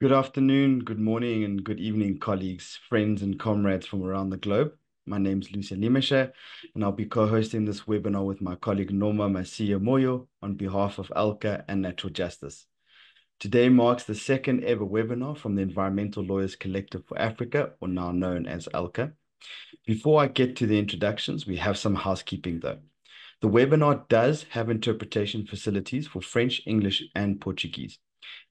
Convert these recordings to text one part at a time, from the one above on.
Good afternoon, good morning, and good evening, colleagues, friends, and comrades from around the globe. My name is Lucia Limeshe, and I'll be co-hosting this webinar with my colleague Norma Masia Moyo on behalf of ALCA and Natural Justice. Today marks the second ever webinar from the Environmental Lawyers Collective for Africa, or now known as ALCA. Before I get to the introductions, we have some housekeeping though. The webinar does have interpretation facilities for French, English, and Portuguese.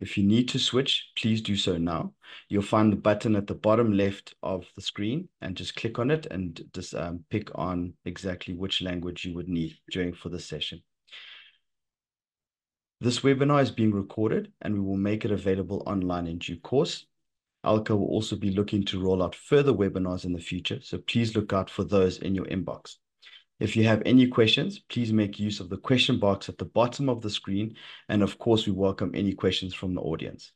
If you need to switch, please do so now. You'll find the button at the bottom left of the screen and just click on it and just pick on exactly which language you would need for the session. This webinar is being recorded and we will make it available online in due course. ALCA will also be looking to roll out further webinars in the future, so please look out for those in your inbox. If you have any questions, please make use of the question box at the bottom of the screen. And of course, we welcome any questions from the audience.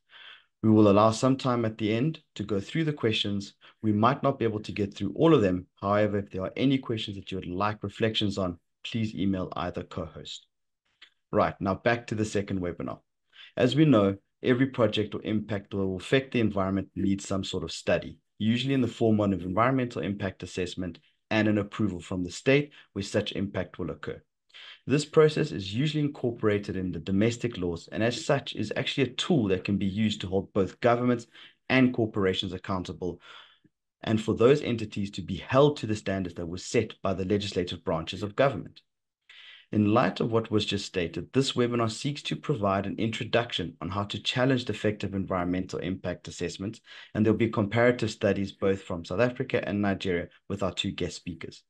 We will allow some time at the end to go through the questions. We might not be able to get through all of them. However, if there are any questions that you would like reflections on, please email either co-host. Right, now back to the second webinar. As we know, every project or impact that will affect the environment needs some sort of study, usually in the form of environmental impact assessment and an approval from the state where such impact will occur. This process is usually incorporated in the domestic laws and as such is actually a tool that can be used to hold both governments and corporations accountable and for those entities to be held to the standards that were set by the legislative branches of government. In light of what was just stated, this webinar seeks to provide an introduction on how to challenge defective environmental impact assessments, and there'll be comparative studies both from South Africa and Nigeria with our two guest speakers.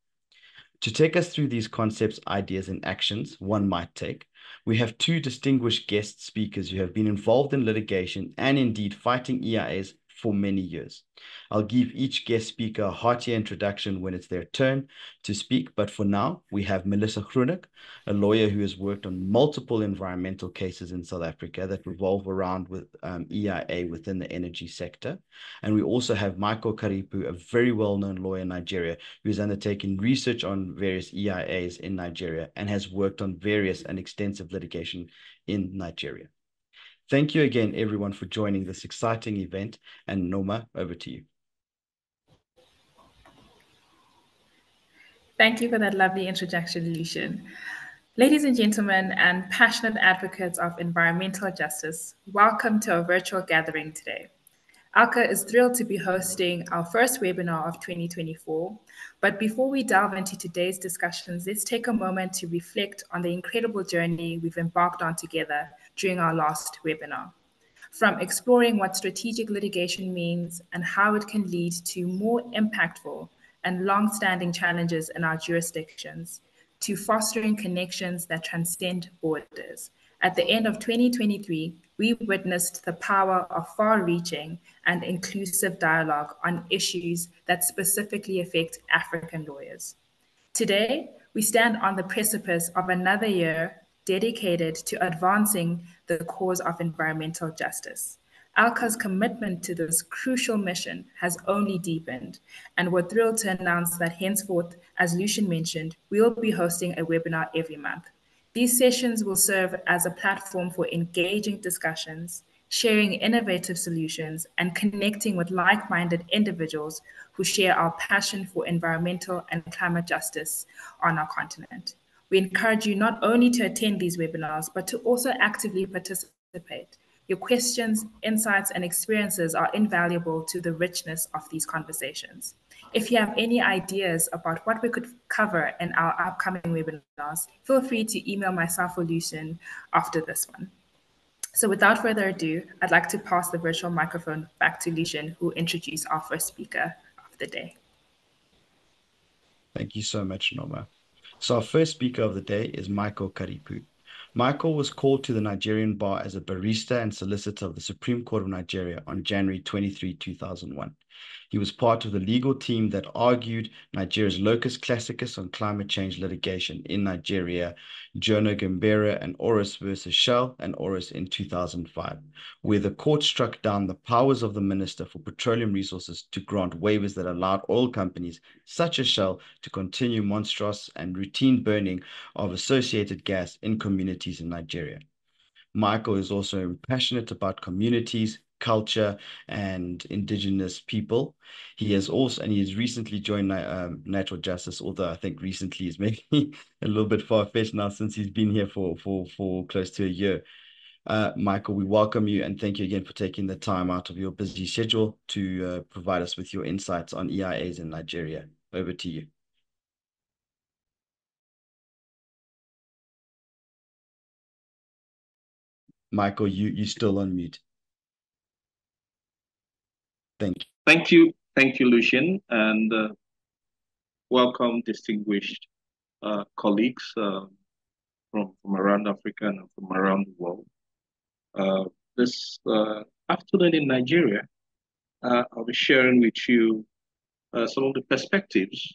To take us through these concepts, ideas, and actions one might take, we have two distinguished guest speakers who have been involved in litigation and indeed fighting EIAs for many years. I'll give each guest speaker a hearty introduction when it's their turn to speak, but for now, we have Melissa Groenink, a lawyer who has worked on multiple environmental cases in South Africa that revolve around with EIA within the energy sector. And we also have Michael Karipko, a very well-known lawyer in Nigeria, who has undertaken research on various EIAs in Nigeria and has worked on various and extensive litigation in Nigeria. Thank you again, everyone, for joining this exciting event. And Noma, over to you. Thank you for that lovely introduction, Lucian. Ladies and gentlemen, and passionate advocates of environmental justice, welcome to our virtual gathering today. ALCA is thrilled to be hosting our first webinar of 2024. But before we delve into today's discussions, let's take a moment to reflect on the incredible journey we've embarked on together during our last webinar. From exploring what strategic litigation means and how it can lead to more impactful and long-standing challenges in our jurisdictions, to fostering connections that transcend borders. At the end of 2023, we witnessed the power of far-reaching and inclusive dialogue on issues that specifically affect African lawyers. Today, we stand on the precipice of another year dedicated to advancing the cause of environmental justice. ALCA's commitment to this crucial mission has only deepened, and we're thrilled to announce that henceforth, as Lucian mentioned, we will be hosting a webinar every month. These sessions will serve as a platform for engaging discussions, sharing innovative solutions, and connecting with like-minded individuals who share our passion for environmental and climate justice on our continent. We encourage you not only to attend these webinars, but to also actively participate. Your questions, insights, and experiences are invaluable to the richness of these conversations. If you have any ideas about what we could cover in our upcoming webinars, feel free to email myself or Lucian after this one. So without further ado, I'd like to pass the virtual microphone back to Lucian, who will introduce our first speaker of the day. Thank you so much, Noma. So our first speaker of the day is Michael Karipko. Michael was called to the Nigerian bar as a barrister and solicitor of the Supreme Court of Nigeria on January 23, 2001. He was part of the legal team that argued Nigeria's locus classicus on climate change litigation in Nigeria, Jono Gambera and Oris versus Shell and Oris in 2005, where the court struck down the powers of the Minister for Petroleum Resources to grant waivers that allowed oil companies such as Shell to continue monstrous and routine burning of associated gas in communities in Nigeria. Michael is also passionate about communities, culture, and indigenous people. He has recently joined Natural Justice, although I think recently is maybe a little bit far-fetched now since he's been here for close to a year. Michael, we welcome you and thank you again for taking the time out of your busy schedule to provide us with your insights on EIAs in Nigeria. Over to you. Michael, you're still on mute. Thank you, Lucian, and welcome, distinguished colleagues from around Africa and from around the world. This afternoon in Nigeria, I'll be sharing with you some of the perspectives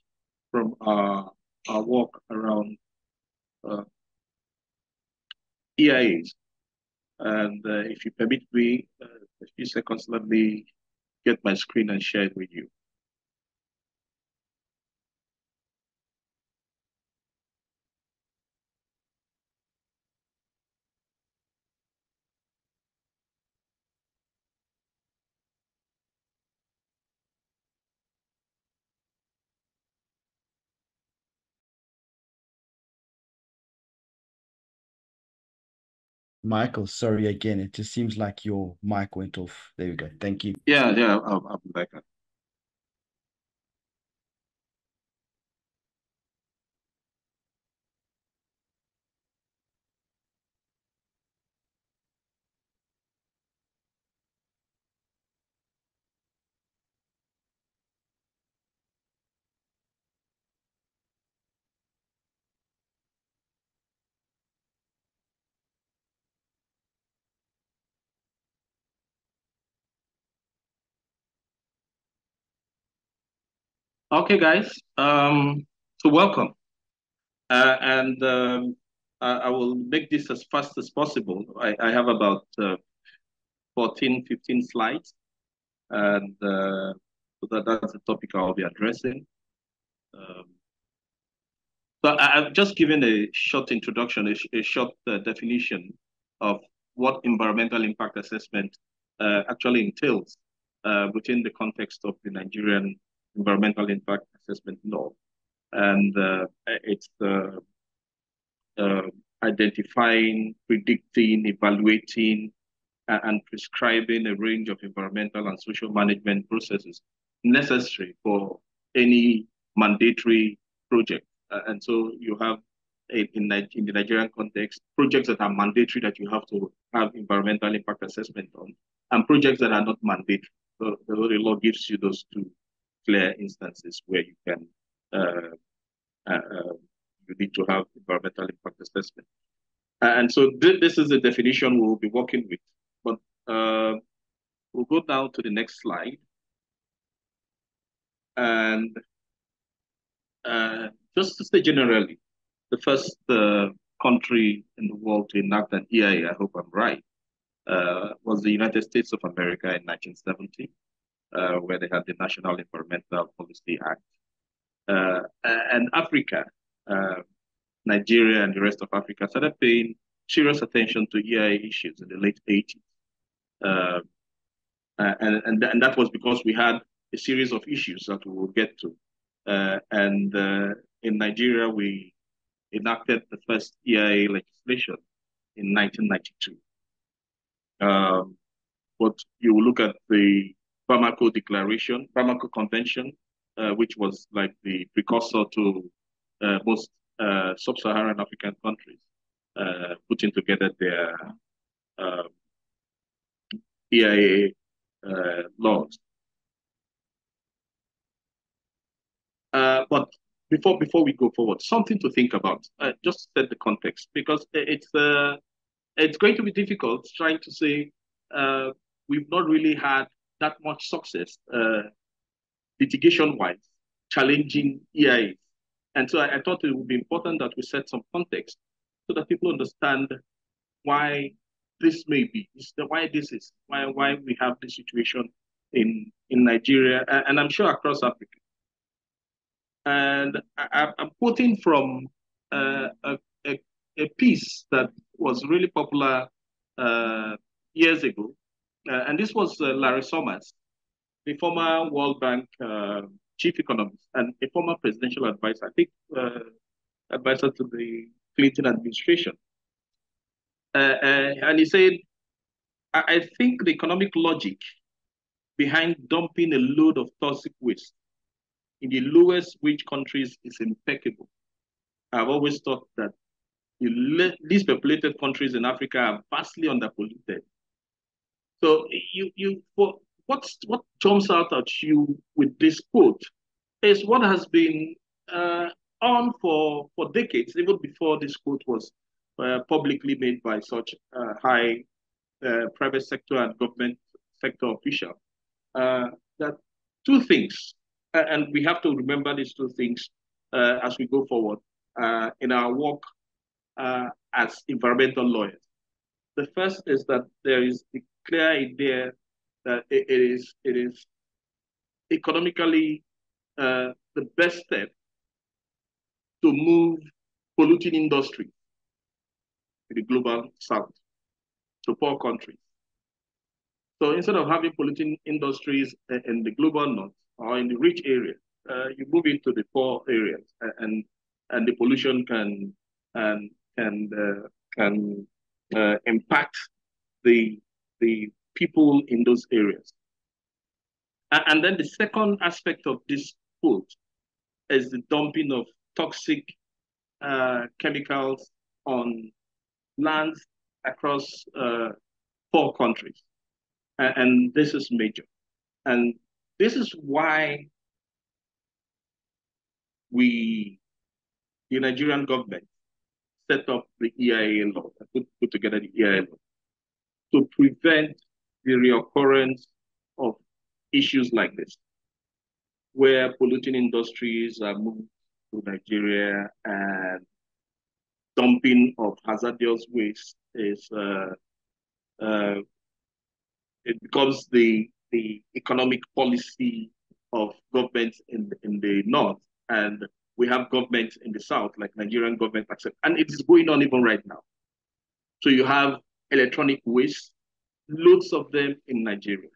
from our work around EIAs. And if you permit me a few seconds, let me get my screen and share it with you. Michael, sorry again. It just seems like your mic went off. There we go. Thank you. Yeah, I'll be back. Okay, guys. So welcome. And I will make this as fast as possible. I have about 14, 15 slides, and that's the topic I'll be addressing. Um, so I've just given a short introduction, a short definition of what environmental impact assessment actually entails within the context of the Nigerian environmental impact assessment law. And it's uh, identifying, predicting, evaluating, and prescribing a range of environmental and social management processes necessary for any mandatory project. And so you have, in the Nigerian context, projects that are mandatory that you have to have environmental impact assessment on, and projects that are not mandatory. So the law gives you those two clear instances where you can you need to have environmental impact assessment. And so this is the definition we'll be working with. But we'll go down to the next slide. And just to say generally, the first country in the world to enact an EIA, I hope I'm right, was the United States of America in 1970, where they had the National Environmental Policy Act. And Africa, Nigeria and the rest of Africa started paying serious attention to EIA issues in the late 80s. And that was because we had a series of issues that we will get to. In Nigeria, we enacted the first EIA legislation in 1992. But you will look at the Bamako Declaration, Bamako Convention, which was like the precursor to most sub-Saharan African countries putting together their EIA laws. But before we go forward, something to think about, just to set the context, because it's going to be difficult trying to say we've not really had that much success litigation-wise challenging EIAs. And so I thought it would be important that we set some context so that people understand why this may be, why we have this situation in Nigeria, and I'm sure across Africa. And I'm quoting from a piece that was really popular years ago. And this was Larry Summers, the former World Bank chief economist and a former presidential advisor, I think advisor to the Clinton administration. And he said, I think the economic logic behind dumping a load of toxic waste in the lowest wage countries is impeccable. I've always thought that the least populated countries in Africa are vastly underpolluted. So what jumps out at you with this quote is what has been on for decades, even before this quote was publicly made by such high private sector and government sector officials. That two things, and we have to remember these two things as we go forward in our work as environmental lawyers. The first is that there is a clear idea that it is economically the best step to move polluting industry to the global south, to poor countries. So instead of having polluting industries in the global north or in the rich areas, you move into the poor areas, and the pollution can impact the people in those areas. And then the second aspect of this quote is the dumping of toxic chemicals on lands across 4 countries. And this is major. And this is why the Nigerian government set up the EIA law, put together the EIA law to prevent the reoccurrence of issues like this, where polluting industries are moved to Nigeria and dumping of hazardous waste is it becomes the economic policy of governments in the north, and we have governments in the south, like Nigerian government accept, and it is going on even right now. So you have electronic waste, loads of them in Nigeria,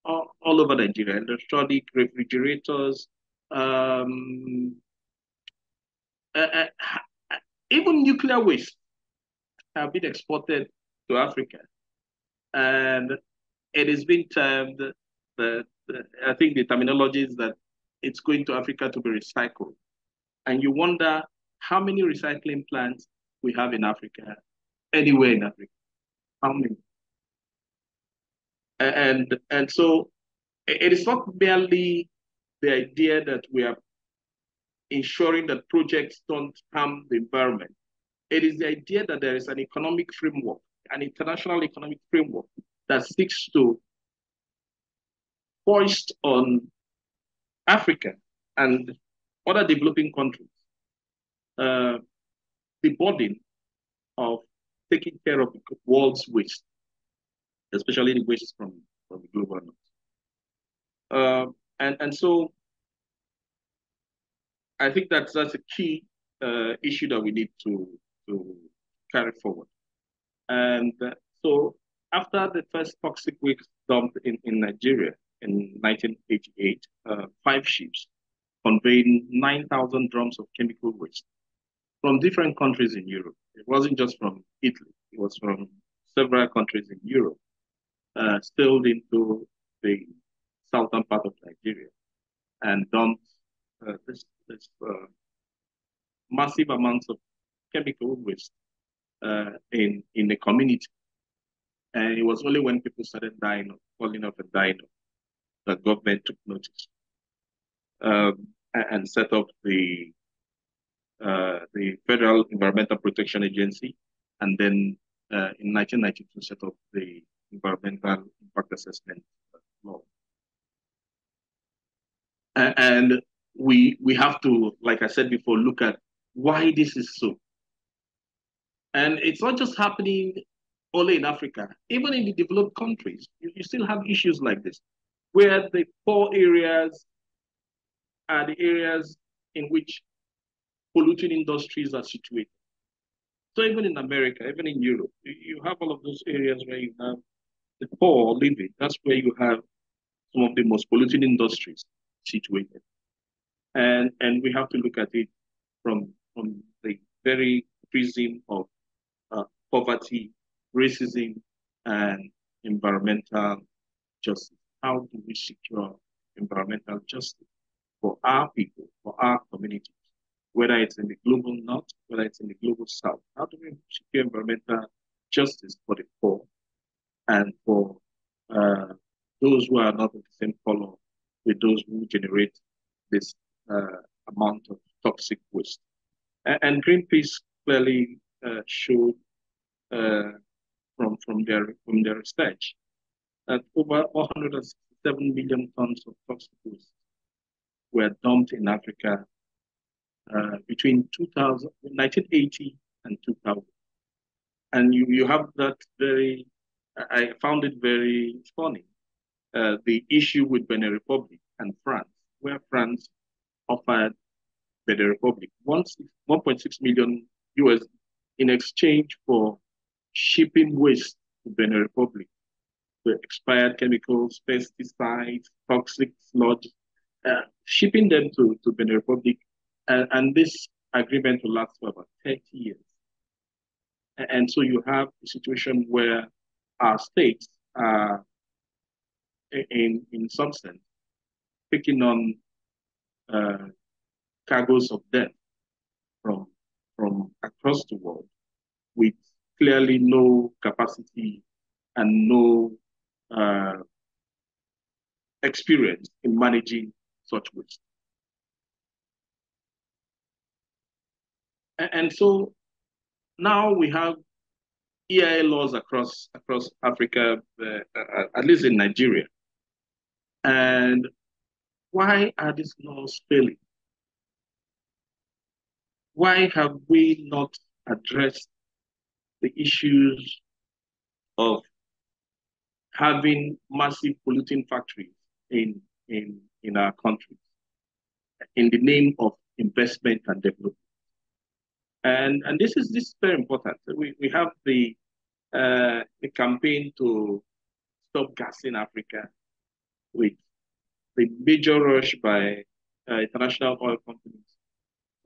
all over Nigeria, electronic refrigerators, even nuclear waste have been exported to Africa. And it has been termed that, I think the terminology is that it's going to Africa to be recycled. And you wonder how many recycling plants we have in Africa, anywhere in Africa. How many? And so it is not merely the idea that we are ensuring that projects don't harm the environment. It is the idea that there is an economic framework, an international economic framework that seeks to foist on Africa and other developing countries the burden of taking care of the world's waste, especially the waste from the global north. And so I think that's a key issue that we need to carry forward. And so after the first toxic waste dump in Nigeria in 1988, 5 ships conveying 9,000 drums of chemical waste from different countries in Europe. It wasn't just from Italy, it was from several countries in Europe, sailed into the southern part of Nigeria and dumped this massive amounts of chemical waste in the community. And it was only when people started dying, falling off and dying, that government took notice and set up the Federal Environmental Protection Agency, and then in 1992 set up the Environmental Impact Assessment Law. And we have to, like I said before, look at why this is so. And it's not just happening only in Africa. Even in the developed countries, you still have issues like this, where the poor areas are the areas in which polluting industries are situated. So even in America, even in Europe, you have all of those areas where you have the poor living. That's where you have some of the most polluting industries situated. And we have to look at it from the very prism of poverty, racism, and environmental justice. How do we secure environmental justice for our people, for our communities, whether it's in the global north, whether it's in the global south? How do we secure environmental justice for the poor and for those who are not of the same color with those who generate this amount of toxic waste? And Greenpeace clearly showed from their research that over 167 million tons of toxic waste were dumped in Africa between 1980 and 2000. And you have that I found it very funny, the issue with Benin Republic and France, where France offered Benin Republic 1.6 million US in exchange for shipping waste to Benin Republic, the expired chemicals, pesticides, toxic sludge, shipping them to Benin Republic. And this agreement will last for about 30 years. And so you have a situation where our states are, in some sense, taking on cargoes of debt from, from across the world with clearly no capacity and no experience in managing such waste. And so now we have EIA laws across Africa, at least in Nigeria. And why are these laws failing? Why have we not addressed the issues of having massive polluting factories in our countries in the name of investment and development? And this is very important. We have the campaign to stop gassing Africa, with the major rush by international oil companies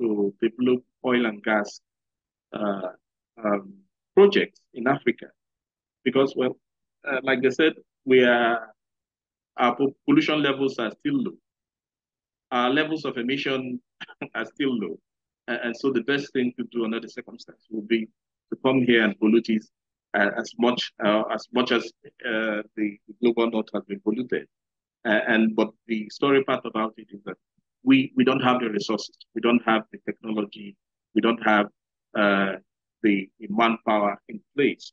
to develop oil and gas projects in Africa, because, well, like they said, our pollution levels are still low. Our levels of emission are still low. And so the best thing to do under the circumstance would be to come here and pollute it as much as the global north has been polluted. But the story part about it is that we don't have the resources, we don't have the technology, we don't have the manpower in place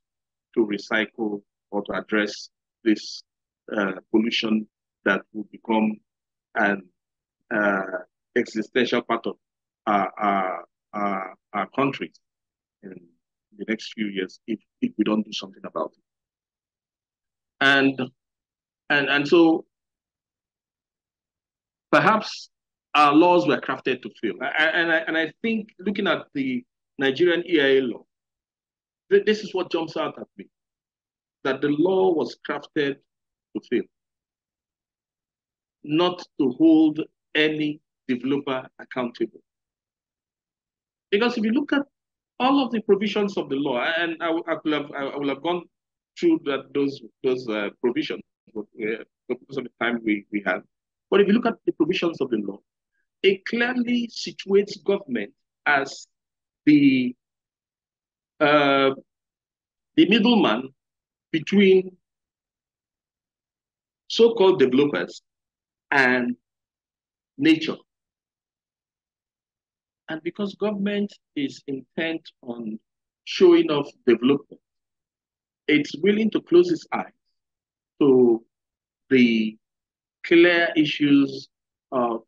to recycle or to address this pollution that will become an existential part of our countries in the next few years if we don't do something about it. And so perhaps our laws were crafted to fail. And I think, looking at the Nigerian EIA law, this is what jumps out at me, that the law was crafted to fail, not to hold any developer accountable. Because if you look at all of the provisions of the law, and I will have gone through those provisions, because of the time we have. But if you look at the provisions of the law, it clearly situates government as the middleman between so-called developers and nature. And because government is intent on showing off development, it's willing to close its eyes to the clear issues of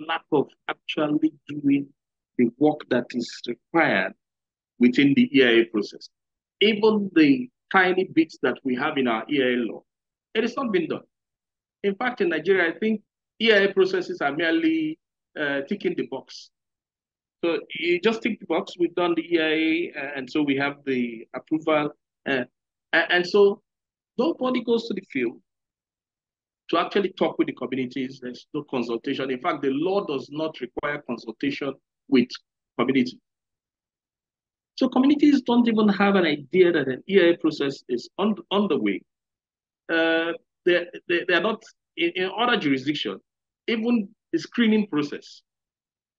lack of actually doing the work that is required within the EIA process. Even the tiny bits that we have in our EIA law, it is not been done. In fact, in Nigeria, I think EIA processes are merely ticking the box. So you just tick the box, we've done the EIA, and so we have the approval. And so nobody goes to the field to actually talk with the communities. There's no consultation. In fact, the law does not require consultation with communities. So communities don't even have an idea that an EIA process is on the way. They are not, in other jurisdictions, even the screening process,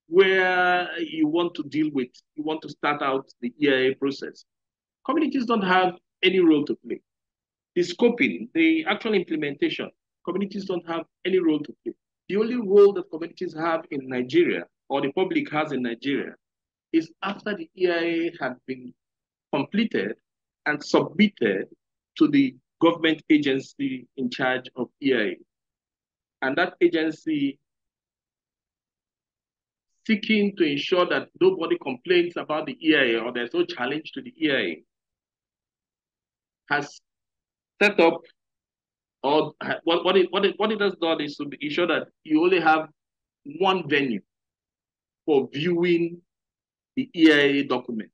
where you want to start out the EIA process. Communities don't have any role to play. The scoping, the actual implementation, communities don't have any role to play. The only role that communities have in Nigeria, or the public has in Nigeria, is after the EIA had been completed and submitted to the government agency in charge of EIA. And that agency, seeking to ensure that nobody complains about the EIA or there's no challenge to the EIA, has set up, or what it has done is to ensure that you only have one venue for viewing the EIA document.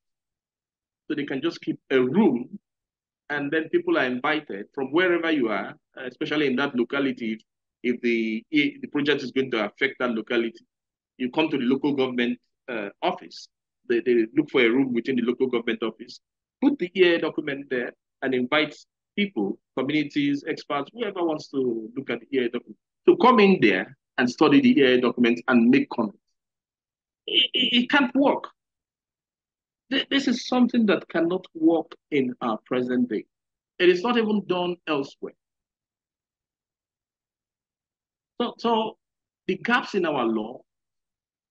So they can just keep a room, and then people are invited from wherever you are, especially in that locality. If the project is going to affect that locality, you come to the local government office. They look for a room within the local government office, put the EIA document there and invite people, communities, experts, whoever wants to look at the EIA document, to come in there and study the EIA document and make comments. It can't work. This is something that cannot work in our present day. It is not even done elsewhere. So the gaps in our law,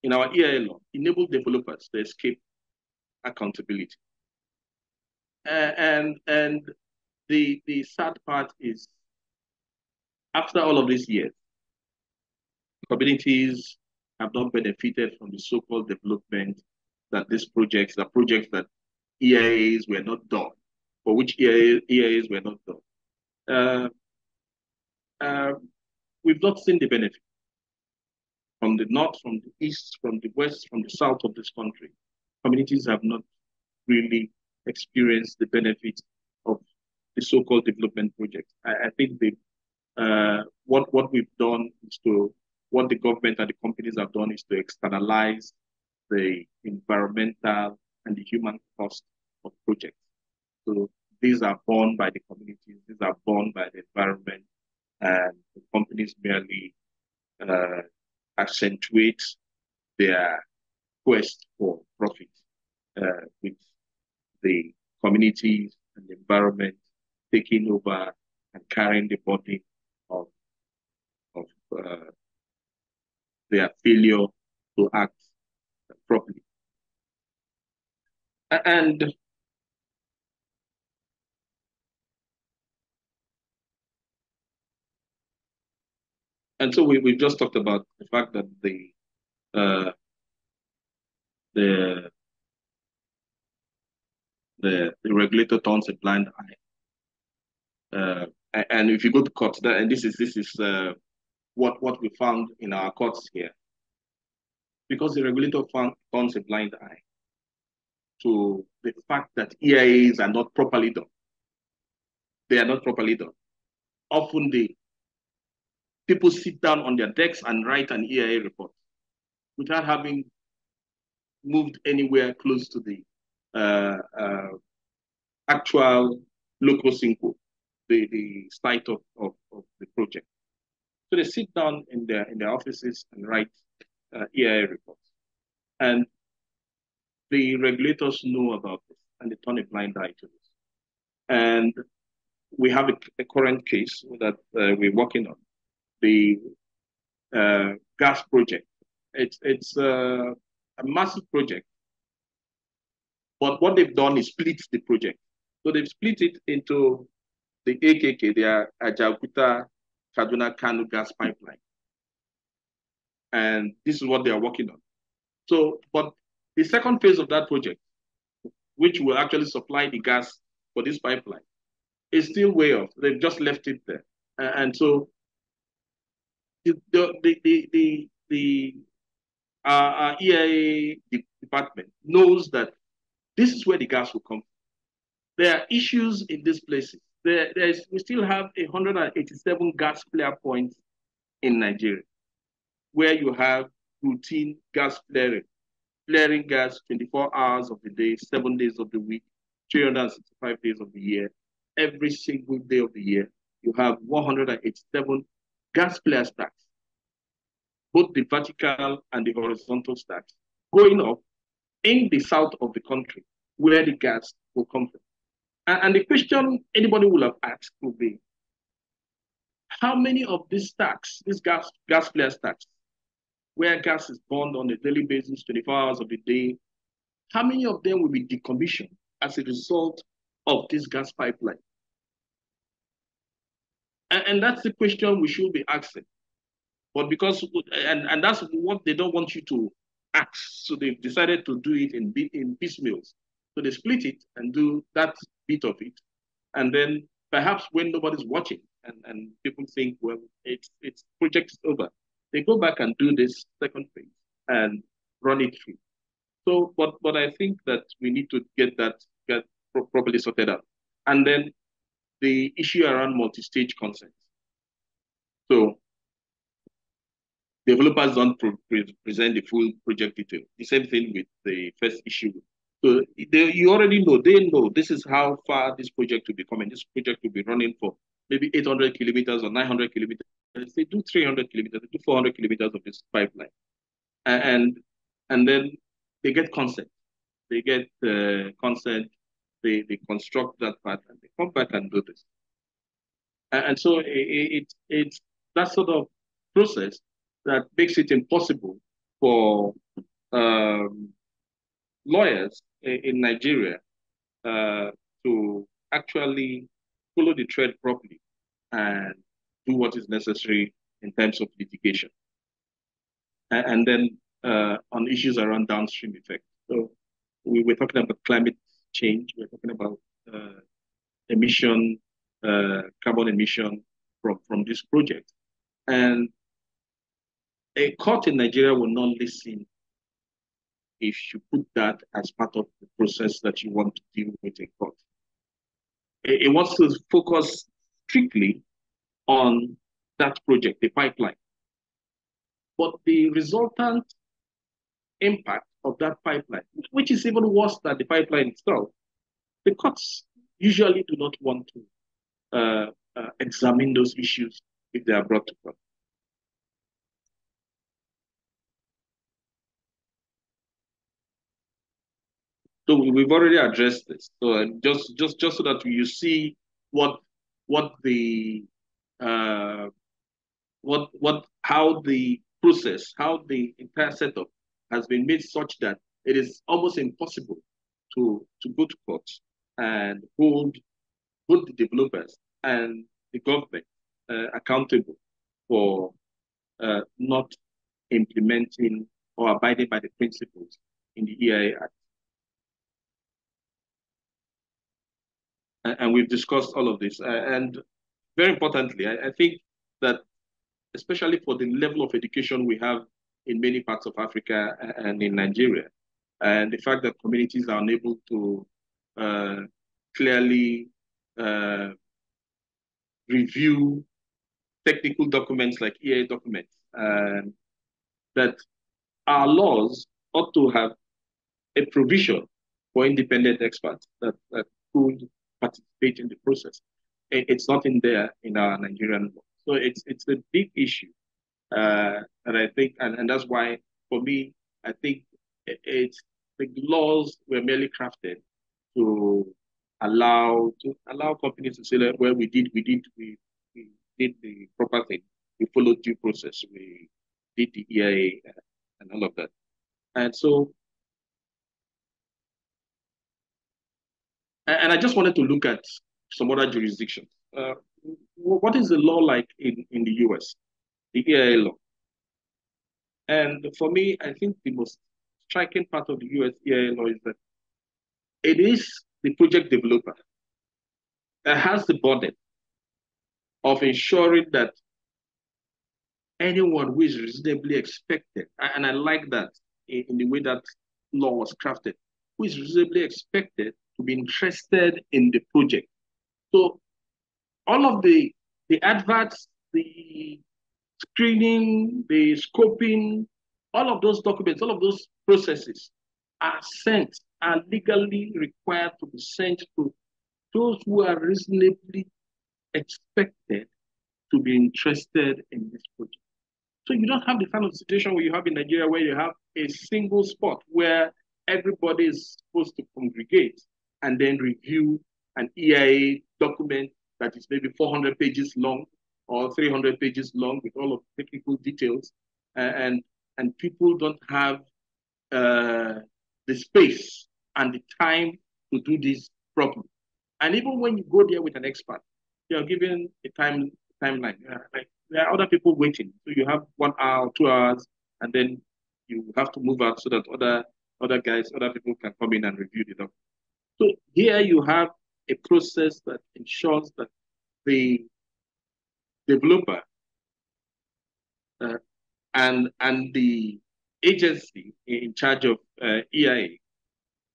in our EIA law, enable developers to escape accountability. And the sad part is, after all of these years, communities have not benefited from the so-called development that these projects, the projects that EIAs were not done, for which EIAs were not done. We've not seen the benefit from the north, from the east, from the west, from the south of this country. Communities have not really experienced the benefit of the so-called development projects. I think what we've done is what the government and the companies have done is to externalize the environmental and the human cost of projects. So these are borne by the communities, these are borne by the environment, and the companies merely accentuate their quest for profit with the communities and the environment taking over and carrying the burden of their failure to act properly. And so we just talked about the fact that the regulator turns a blind eye. And if you go to court, and this is what we found in our courts here, because the regulator turns a blind eye to the fact that EIAs are not properly done. They are not properly done. Often people sit down on their decks and write an EIA report without having moved anywhere close to the actual local synco, the site of the project. So they sit down in their offices and write EIA reports. And the regulators know about this and they turn a blind eye to this. And we have a current case that we're working on, the gas project. It's a massive project, but what they've done is split the project. So they've split it into the AKK, the Ajaokuta Kaduna Kano gas pipeline. And this is what they are working on. So, but the second phase of that project, which will actually supply the gas for this pipeline, is still way off. They've just left it there. And so our EIA department knows that this is where the gas will come from. There are issues in these places. We still have 187 gas flare points in Nigeria, where you have routine gas flaring gas 24 hours of the day, 7 days of the week, 365 days of the year. Every single day of the year, you have 187 gas flare stacks, both the vertical and the horizontal stacks, going up in the south of the country, where the gas will come from. And the question anybody will have asked will be, how many of these stacks, these gas flare stacks, where gas is burned on a daily basis, 24 hours of the day, how many of them will be decommissioned as a result of this gas pipeline? And that's the question we should be asking. But because, and that's what they don't want you to ask. So they've decided to do it in piecemeals. So they split it and do that bit of it. And then perhaps when nobody's watching and people think, well, it's project is over, they go back and do this second phase and run it through. So, but I think that we need to get properly sorted out. And then the issue around multi-stage consent. So developers don't present the full project detail. The same thing with the first issue So you already know, they know this is how far this project will be coming. This project will be running for maybe 800 kilometers or 900 kilometers. They do 300 kilometers, they do 400 kilometers of this pipeline. And then they get consent. They get consent, they construct that part, and they come back and do this. And so it's that sort of process that makes it impossible for lawyers in Nigeria to actually follow the thread properly and do what is necessary in terms of litigation. And then on issues around downstream effects. So we're talking about climate change. We're talking about emission, carbon emission from this project. And a court in Nigeria will not listen if you put that as part of the process that you want to deal with in court. It wants to focus strictly on that project, the pipeline. But the resultant impact of that pipeline, which is even worse than the pipeline itself, the courts usually do not want to examine those issues if they are brought to court. So we've already addressed this. So just so that you see how the process, how the entire setup has been made such that it is almost impossible to go to court and hold both the developers and the government accountable for not implementing or abiding by the principles in the EIA Act. And we've discussed all of this. And very importantly, I think that especially for the level of education we have in many parts of Africa and in Nigeria, and the fact that communities are unable to clearly review technical documents like EIA documents, that our laws ought to have a provision for independent experts that could participate in the process. It's not in there in our Nigerian law. So it's a big issue. And I think, and that's why, for me, I think it's the laws were merely crafted to allow companies to say that, well, we did the proper thing. We followed due process. We did the EIA and all of that. And so, and I just wanted to look at some other jurisdictions. What is the law like in the US, the EIA law? And for me, I think the most striking part of the US EIA law is that it is the project developer that has the burden of ensuring that anyone who is reasonably expected, and I like that in the way that law was crafted, who is reasonably expected to be interested in the project. So all of the adverts, the screening, the scoping, all of those documents, all of those processes are legally required to be sent to those who are reasonably expected to be interested in this project. So you don't have the kind of situation where you have in Nigeria where you have a single spot where everybody is supposed to congregate and then review an EIA document that is maybe 400 pages long or 300 pages long with all of the technical details, and people don't have the space and the time to do this properly. And even when you go there with an expert, you're given a timeline. Like there are other people waiting, so you have 1 hour, 2 hours, and then you have to move out so that other people can come in and review the document. So here you have a process that ensures that the developer and the agency in charge of EIA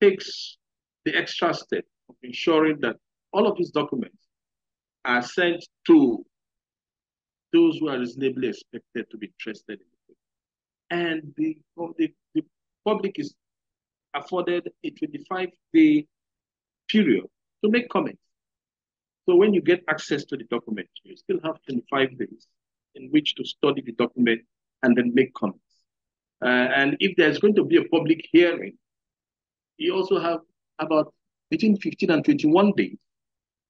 takes the extra step of ensuring that all of these documents are sent to those who are reasonably expected to be interested in it. And the public is afforded a 25-day period to make comments. So when you get access to the document, you still have 25 days in which to study the document and then make comments. And if there's going to be a public hearing, you also have about between 15 and 21 days,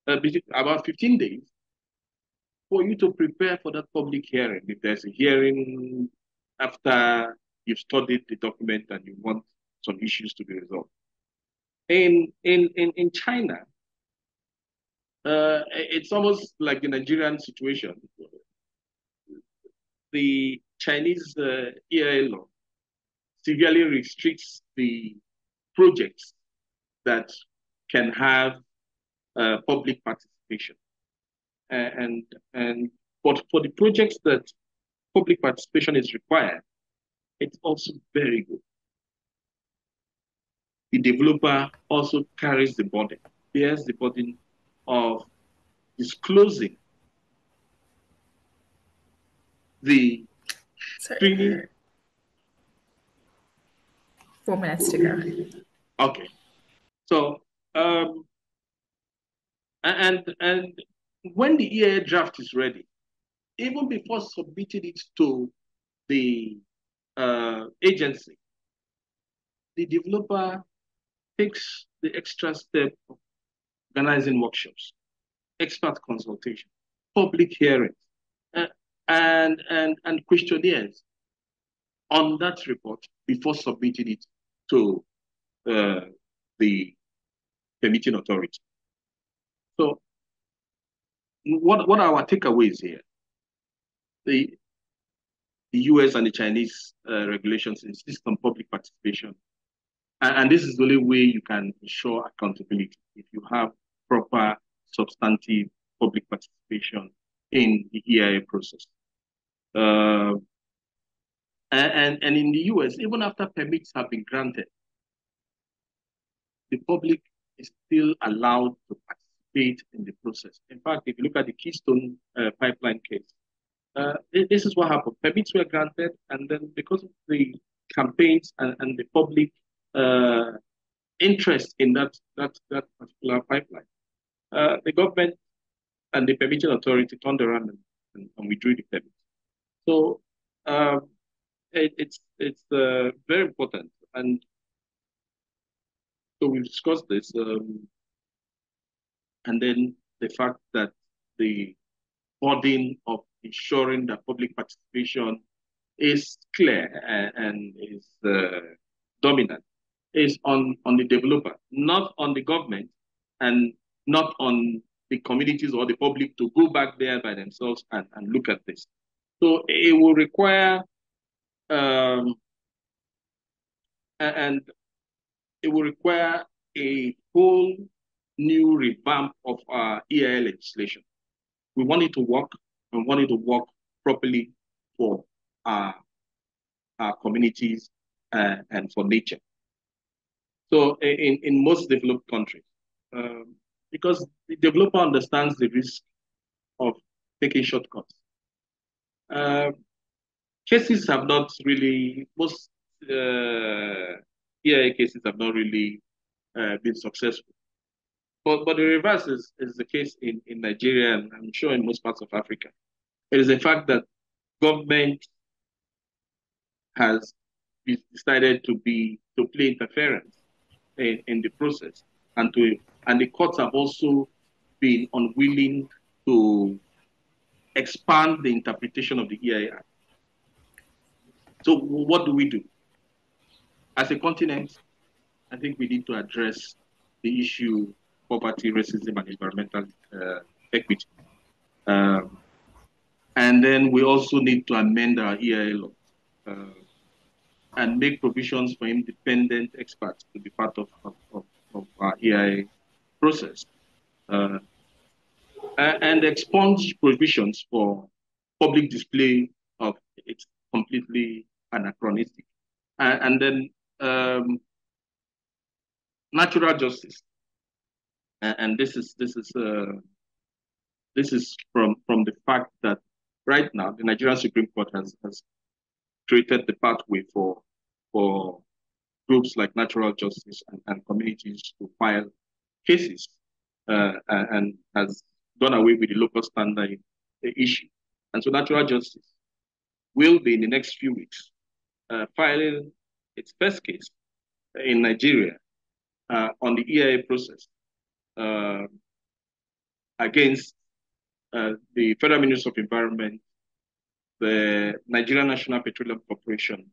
about 15 days for you to prepare for that public hearing. If there's a hearing after you've studied the document and you want some issues to be resolved. In China, it's almost like the Nigerian situation. The Chinese EIA law severely restricts the projects that can have public participation. But for the projects that public participation is required, it's also very good. The developer also carries the burden, bears the burden of disclosing the screening. 4 minutes to go. Okay. So, and when the EIA draft is ready, even before submitting it to the agency, the developer takes the extra step of organizing workshops, expert consultation, public hearings, and questionnaires on that report before submitting it to the permitting authority. So what are our takeaways here? The US and the Chinese regulations insist on public participation. And this is the only way you can ensure accountability, if you have proper substantive public participation in the EIA process. And in the US, even after permits have been granted, the public is still allowed to participate in the process. In fact, if you look at the Keystone pipeline case, this is what happened. Permits were granted, and then because of the campaigns and the public interest in that particular pipeline, the government and the permitting authority turned around and withdrew the permit. So it's very important, and so we've discussed this, and then the fact that the burden of ensuring that public participation is clear and is dominant is on the developer, not on the government, and not on the communities or the public to go back there by themselves and look at this. So it will require and it will require a whole new revamp of our EIA legislation. We want it to work, and want it to work properly for our communities and for nature. So in most developed countries, because the developer understands the risk of taking shortcuts. Cases have not really, most EIA cases have not really been successful. But the reverse is the case in Nigeria, and I'm sure in most parts of Africa. It is the fact that government has decided to play interference in the process, and the courts have also been unwilling to expand the interpretation of the EIA. So what do we do? As a continent, I think we need to address the issue of poverty, racism, and environmental equity. And then we also need to amend our EIA law and make provisions for independent experts to be part of our EIA process. And expunge provisions for public display of it's completely anachronistic. And then natural justice. And this is from the fact that right now the Nigerian Supreme Court has created the pathway for groups like natural justice and communities to file cases and has done away with the local standard issue. And so natural justice will be in the next few weeks filing its first case in Nigeria on the EIA process against the Federal Ministry of Environment, the Nigerian National Petroleum Corporation,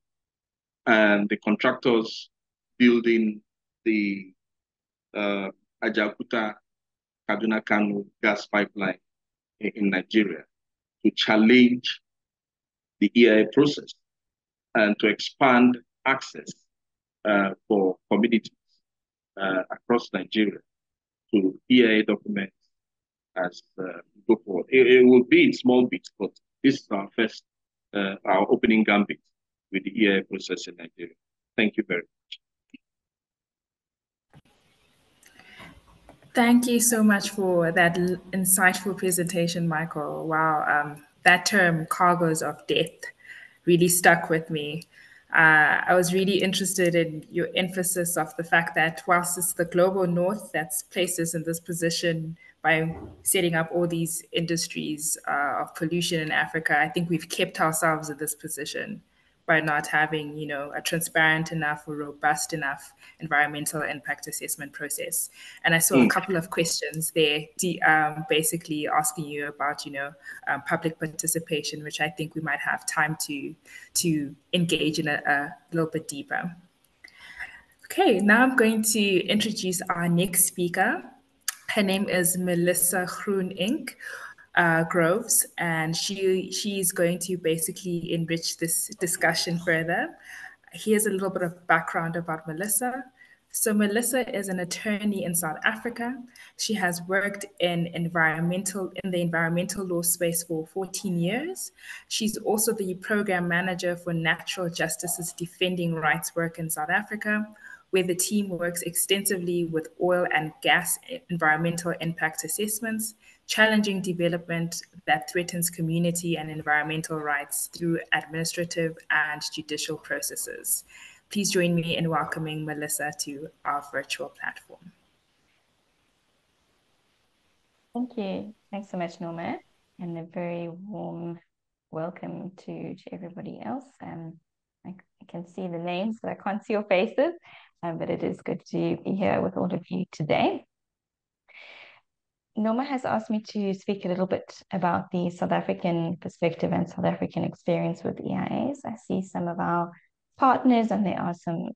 and the contractors building the Ajaokuta Kaduna Kano gas pipeline in Nigeria to challenge the EIA process and to expand access for communities across Nigeria to EIA documents as we go forward. It will be in small bits, but this is our first, our opening gambit with the EIA process in Nigeria. Thank you very much. Thank you so much for that insightful presentation, Michael. Wow, that term, cargoes of death, really stuck with me. I was really interested in your emphasis of the fact that whilst it's the global north that's placed us in this position by setting up all these industries of pollution in Africa, I think we've kept ourselves in this position by not having, a transparent enough or robust enough environmental impact assessment process. And I saw a couple of questions there, basically asking you about, public participation, which I think we might have time to engage in a little bit deeper. Okay, now I'm going to introduce our next speaker. Her name is Melissa Groenink-Groves, and she's going to basically enrich this discussion further. Here's a little bit of background about Melissa. So Melissa is an attorney in South Africa. She has worked in the environmental law space for 14 years. She's also the program manager for Natural Justice's Defending Rights work in South Africa, where the team works extensively with oil and gas environmental impact assessments, challenging development that threatens community and environmental rights through administrative and judicial processes. Please join me in welcoming Melissa to our virtual platform. Thank you. Thanks so much, Norma, and a very warm welcome to everybody else. I can see the names, but I can't see your faces. But it is good to be here with all of you today. Norma has asked me to speak a little bit about the South African perspective and South African experience with EIAs. I see some of our partners and there are some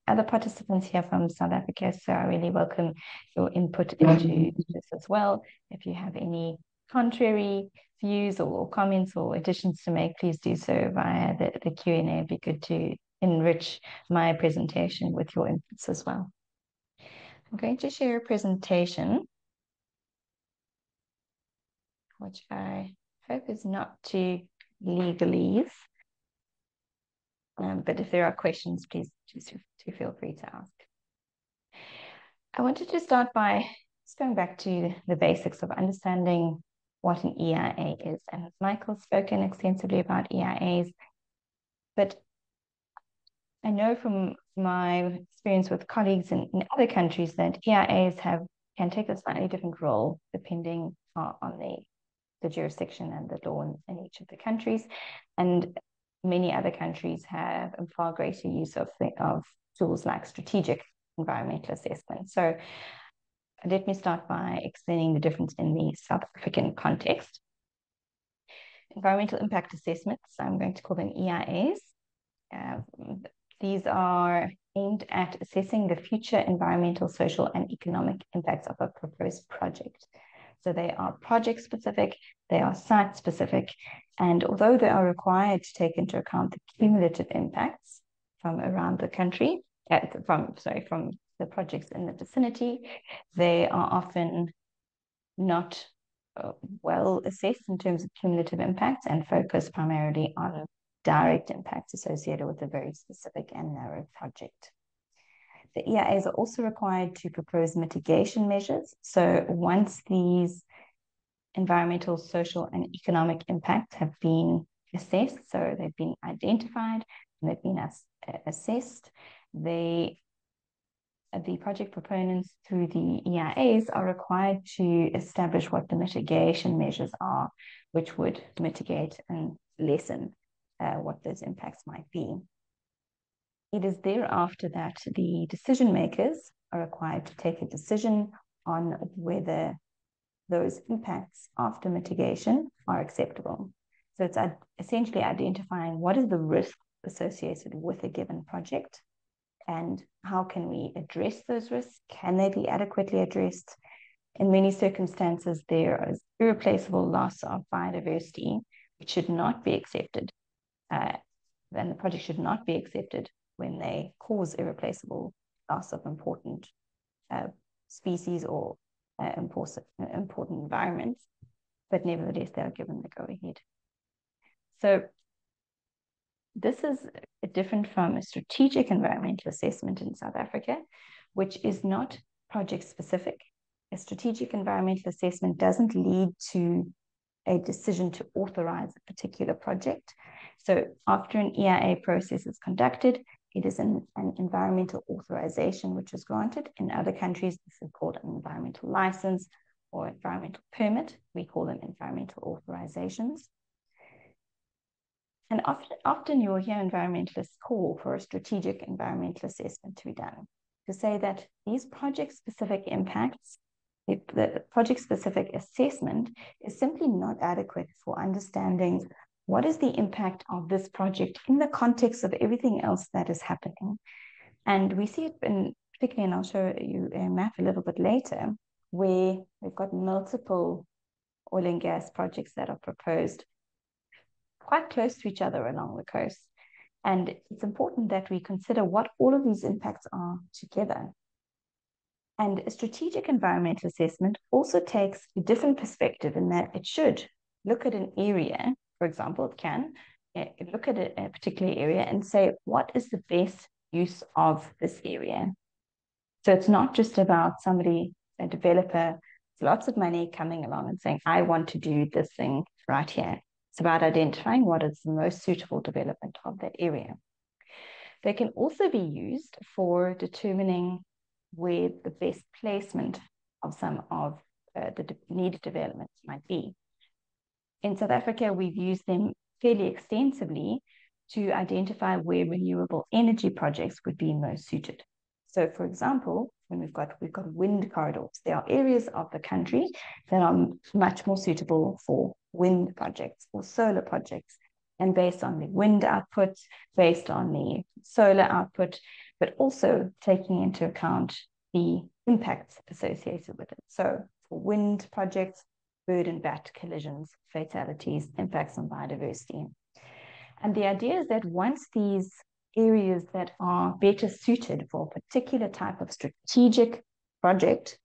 other participants here from South Africa, so I really welcome your input into this as well. If you have any contrary views or comments or additions to make, please do so via the Q&A. It'd be good to enrich my presentation with your inputs as well. I'm going to share a presentation, which I hope is not too legalese. But if there are questions, please just feel free to ask. I wanted to start by just going back to the basics of understanding what an EIA is. And Michael's spoken extensively about EIAs, but I know from my experience with colleagues in other countries that EIAs can take a slightly different role depending on the jurisdiction and the law in each of the countries. And many other countries have a far greater use of tools like strategic environmental assessment. So let me start by explaining the difference in the South African context. Environmental impact assessments, I'm going to call them EIAs. These are aimed at assessing the future environmental, social, and economic impacts of a proposed project. So they are project specific, they are site specific, and although they are required to take into account the cumulative impacts from around the country, from the projects in the vicinity, they are often not well assessed in terms of cumulative impacts and focus primarily on direct impacts associated with a very specific and narrow project. The EIAs are also required to propose mitigation measures. So once these environmental, social, and economic impacts have been assessed, so they've been identified and they've been assessed, the project proponents through the EIAs are required to establish what the mitigation measures are, which would mitigate and lessen what those impacts might be. It is thereafter that the decision makers are required to take a decision on whether those impacts after mitigation are acceptable. So it's essentially identifying what is the risk associated with a given project and how can we address those risks? Can they be adequately addressed? In many circumstances, there is irreplaceable loss of biodiversity, which should not be accepted. Then the project should not be accepted when they cause irreplaceable loss of important species or important environments, but nevertheless, they are given the go-ahead. So this is different from a strategic environmental assessment in South Africa, which is not project specific. A strategic environmental assessment doesn't lead to a decision to authorize a particular project. So after an EIA process is conducted, it is an environmental authorization which is granted. In other countries, this is called an environmental license or environmental permit. We call them environmental authorizations. And often you'll hear environmentalists call for a strategic environmental assessment to be done, to say that these project-specific impacts, the project-specific assessment is simply not adequate for understanding what is the impact of this project in the context of everything else that is happening. And we see it particularly, and I'll show you a map a little bit later, where we've got multiple oil and gas projects that are proposed quite close to each other along the coast. And it's important that we consider what all of these impacts are together. And a strategic environmental assessment also takes a different perspective in that it should look at an area, for example, it can look at a particular area and say, what is the best use of this area? So it's not just about somebody, a developer, with lots of money coming along and saying, I want to do this thing right here. It's about identifying what is the most suitable development of that area. They can also be used for determining where the best placement of some of the needed developments might be. In South Africa, we've used them fairly extensively to identify where renewable energy projects would be most suited. So, for example, when we've got wind corridors, there are areas of the country that are much more suitable for wind projects or solar projects, and based on the wind output, based on the solar output, but also taking into account the impacts associated with it. So for wind projects, bird and bat collisions, fatalities, impacts on biodiversity. And the idea is that once these areas that are better suited for a particular type of strategic project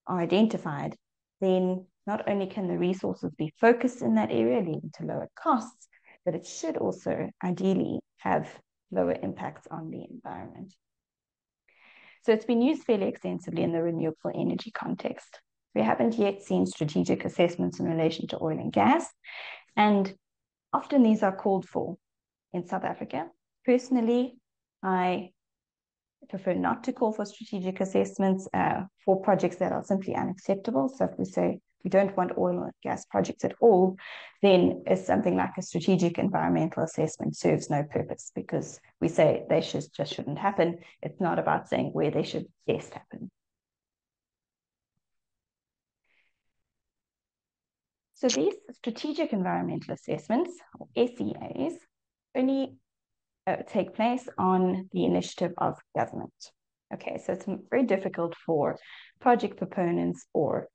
are identified, then not only can the resources be focused in that area, leading to lower costs, but it should also ideally have lower impacts on the environment. So it's been used fairly extensively in the renewable energy context. We haven't yet seen strategic assessments in relation to oil and gas, and often these are called for in South Africa. Personally, I prefer not to call for strategic assessments for projects that are simply unacceptable. So if we say we don't want oil and gas projects at all, then it's something like a strategic environmental assessment serves no purpose, because we say they just shouldn't happen. It's not about saying where they should best happen. So these strategic environmental assessments, or SEAs, only take place on the initiative of government. Okay, so it's very difficult for project proponents or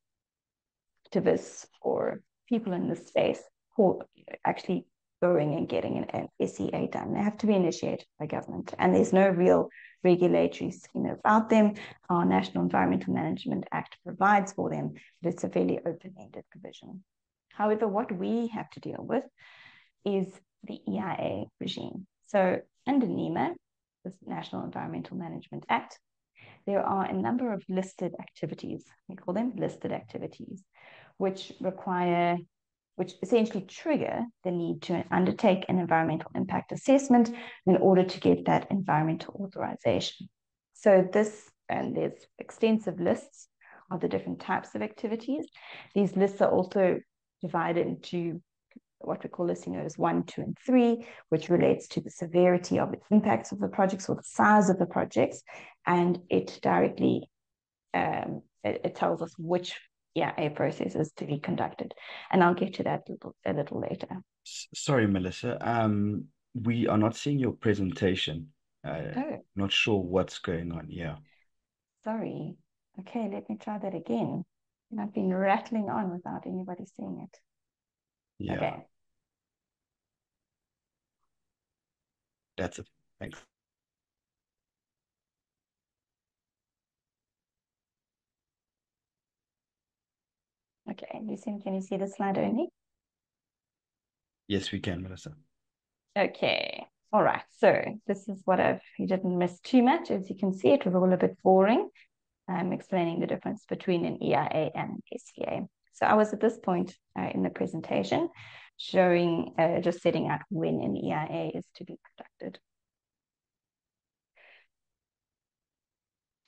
activists or people in this space who are actually going and getting an SEA done. They have to be initiated by government, and there's no real regulatory scheme about them. Our National Environmental Management Act provides for them, but it's a fairly open-ended provision. However, what we have to deal with is the EIA regime. So under NEMA, the National Environmental Management Act, there are a number of listed activities. We call them listed activities, which require which essentially trigger the need to undertake an environmental impact assessment in order to get that environmental authorization. So and there's extensive lists of the different types of activities. These lists are also divided into what we call listing notice 1, 2, and 3, which relates to the severity of the impacts of the projects or the size of the projects, and it directly it tells us which EIA process is to be conducted, and I'll get to that a little later. Sorry, Melissa. We are not seeing your presentation. Not sure what's going on. Yeah. Sorry. Okay, let me try that again. And I've been rattling on without anybody seeing it. Yeah. Okay. That's it. Thanks. Okay, Lucian, can you see the slide only? Yes, we can, Melissa. Okay. All right. So this is what you didn't miss too much. As you can see, it was all a bit boring. I'm explaining the difference between an EIA and an SCA. So I was at this point in the presentation showing, just setting out when an EIA is to be conducted.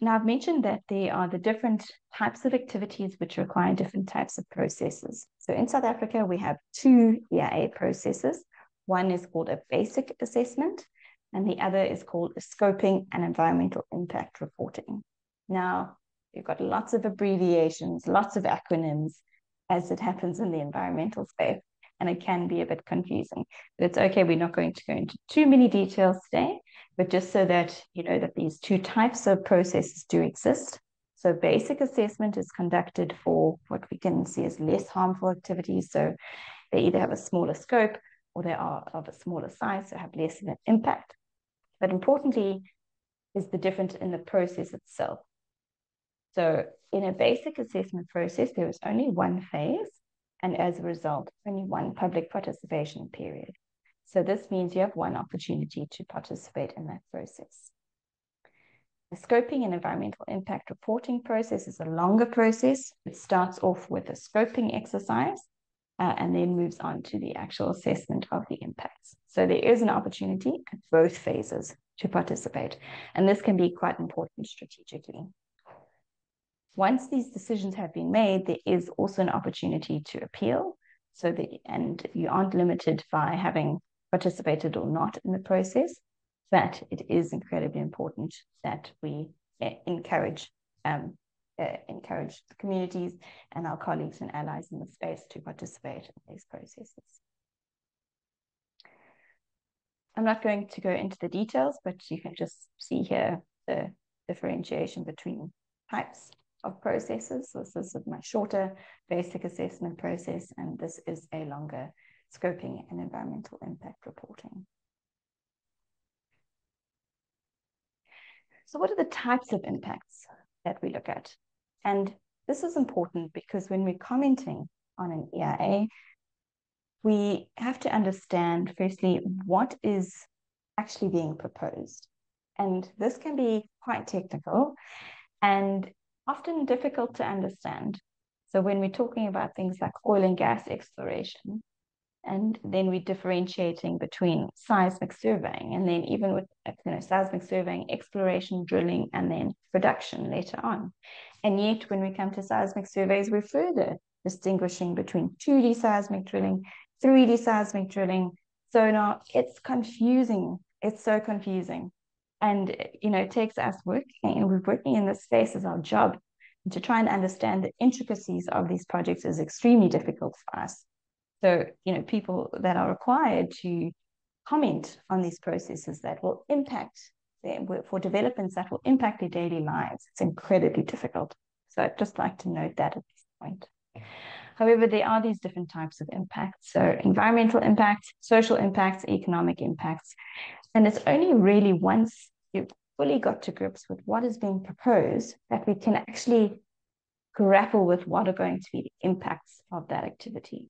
Now, I've mentioned that there are the different types of activities which require different types of processes. So in South Africa, we have 2 EIA processes. One is called a basic assessment, and the other is called a scoping and environmental impact reporting. Now, you've got lots of abbreviations, lots of acronyms, as it happens in the environmental space, and it can be a bit confusing. But it's okay, we're not going to go into too many details today, but just so that you know that these 2 types of processes do exist. So basic assessment is conducted for what we can see as less harmful activities. So they either have a smaller scope or they are of a smaller size, so have less of an impact. But importantly is the difference in the process itself. So in a basic assessment process, there is only one phase, and as a result, only one public participation period. So this means you have one opportunity to participate in that process. The scoping and environmental impact reporting process is a longer process. It starts off with a scoping exercise and then moves on to the actual assessment of the impacts. So there is an opportunity at both phases to participate, and this can be quite important strategically. Once these decisions have been made, there is also an opportunity to appeal. And you aren't limited by having participated or not in the process, but it is incredibly important that we encourage the communities and our colleagues and allies in the space to participate in these processes. I'm not going to go into the details, but you can just see here the differentiation between types of processes. So this is my shorter basic assessment process, and this is a longer scoping and environmental impact reporting. So what are the types of impacts that we look at? And this is important because when we're commenting on an EIA, we have to understand, firstly, what is actually being proposed. And this can be quite technical and often difficult to understand. So when we're talking about things like oil and gas exploration, and then we're differentiating between seismic surveying, and then even with seismic surveying, exploration, drilling, and then production later on. And yet when we come to seismic surveys, we're further distinguishing between 2D seismic drilling, 3D seismic drilling. So now it's confusing. It's so confusing. And it takes us working, and we're working in this space as our job. And to try and understand the intricacies of these projects is extremely difficult for us. So, people that are required to comment on these processes that will impact for developments that will impact their daily lives, it's incredibly difficult. So I'd just like to note that at this point. However, there are these different types of impacts. So environmental impacts, social impacts, economic impacts. And it's only really once you've fully got to grips with what is being proposed that we can actually grapple with what are going to be the impacts of that activity.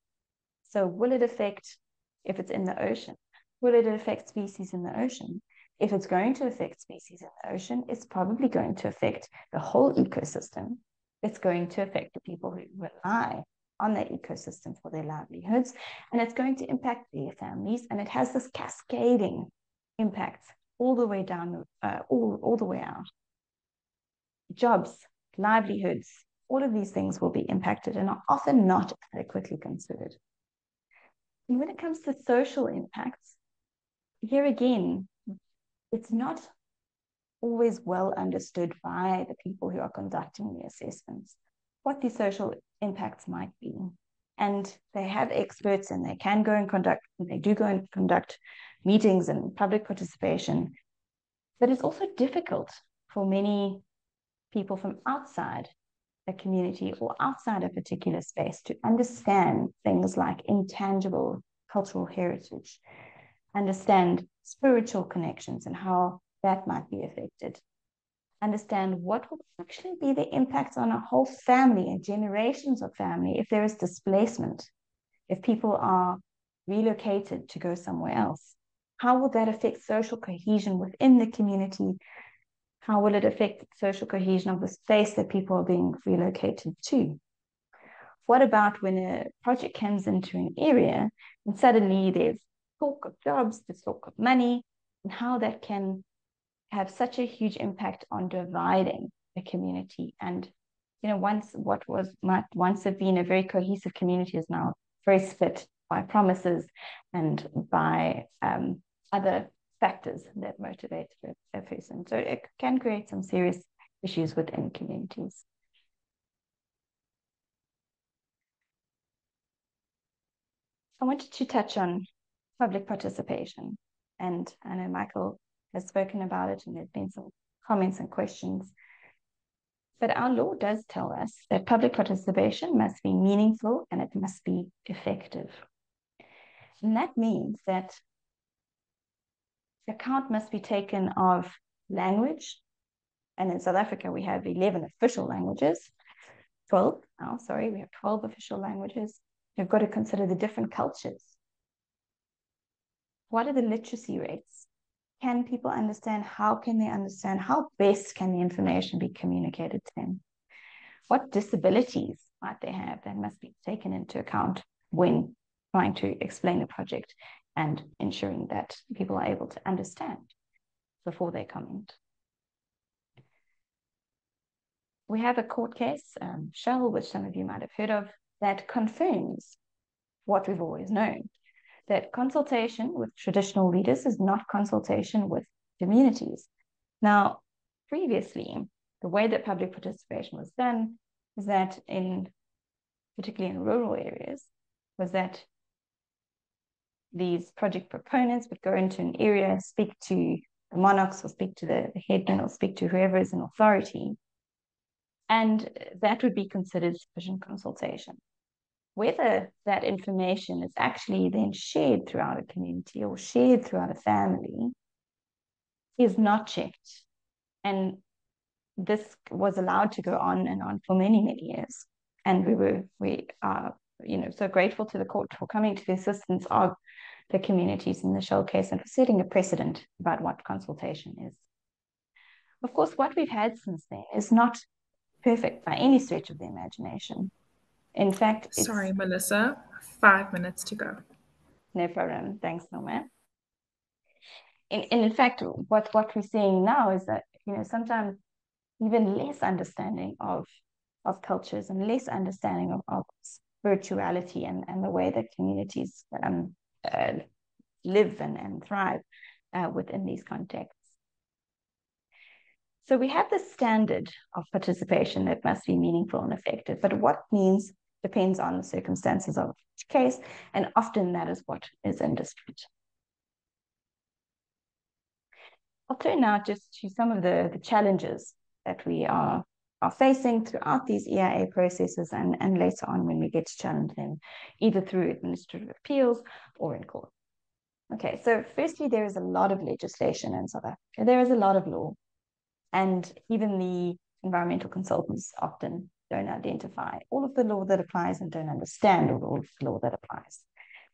So will it affect, if it's in the ocean, will it affect species in the ocean? If it's going to affect species in the ocean, it's probably going to affect the whole ecosystem. It's going to affect the people who rely on that ecosystem for their livelihoods, and it's going to impact their families, and it has this cascading impact all the way down, all the way out. Jobs, livelihoods, all of these things will be impacted and are often not adequately considered. And when it comes to social impacts, here again, it's not always well understood by the people who are conducting the assessments what these social impacts might be. And they have experts, and they can go and conduct, and they do go and conduct meetings and public participation. But it's also difficult for many people from outside a community or outside a particular space to understand things like intangible cultural heritage, understand spiritual connections and how that might be affected, understand what will actually be the impacts on a whole family and generations of family if there is displacement, if people are relocated to go somewhere else. How will that affect social cohesion within the community? How will it affect social cohesion of the space that people are being relocated to? What about when a project comes into an area and suddenly there's talk of jobs, there's talk of money, and how that can have such a huge impact on dividing a community. And, you know, what might once have been a very cohesive community is now very split by promises and by other factors that motivate a person. So it can create some serious issues within communities. I wanted to touch on public participation. And I know Michael has spoken about it, and there's been some comments and questions. But our law does tell us that public participation must be meaningful and it must be effective. And that means that account must be taken of language. And in South Africa, we have 11 official languages. 12, we have 12 official languages. You've got to consider the different cultures. What are the literacy rates? Can people understand? How can they understand? How best can the information be communicated to them? What disabilities might they have that must be taken into account when trying to explain the project and ensuring that people are able to understand before they comment? We have a court case, Shell, which some of you might have heard of, that confirms what we've always known, that consultation with traditional leaders is not consultation with communities. Now, previously, the way that public participation was done is that particularly in rural areas, was that these project proponents would go into an area, speak to the monarchs or speak to the headman or speak to whoever is in authority, and that would be considered sufficient consultation. Whether that information is actually then shared throughout a community or shared throughout a family is not checked. And this was allowed to go on and on for many, many years. And we are, so grateful to the court for coming to the assistance of the communities in the Shell case and for setting a precedent about what consultation is. Of course, what we've had since then is not perfect by any stretch of the imagination. In fact, sorry, Melissa, 5 minutes to go. No problem. Thanks, Norma. In fact, what we're seeing now is that, sometimes even less understanding of cultures and less understanding of spirituality and the way that communities live and thrive within these contexts. So we have this standard of participation that must be meaningful and effective, but what means depends on the circumstances of each case, and often that is what is in dispute. I'll turn now just to some of the challenges that we are facing throughout these EIA processes and later on when we get to challenge them, either through administrative appeals or in court. Okay, so firstly, there is a lot of legislation in South Africa. There is a lot of law, and even the environmental consultants often don't identify all of the law that applies and don't understand all of the law that applies.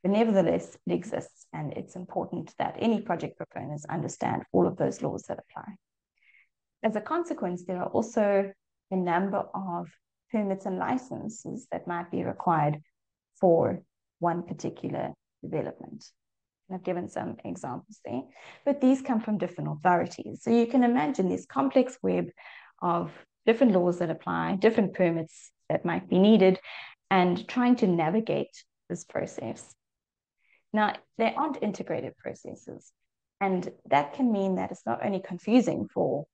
But nevertheless, it exists, and it's important that any project proponents understand all of those laws that apply. As a consequence, there are also a number of permits and licenses that might be required for one particular development. And I've given some examples there, but these come from different authorities. So you can imagine this complex web of different laws that apply, different permits that might be needed, and trying to navigate this process. Now, they aren't integrated processes, and that can mean that it's not only confusing for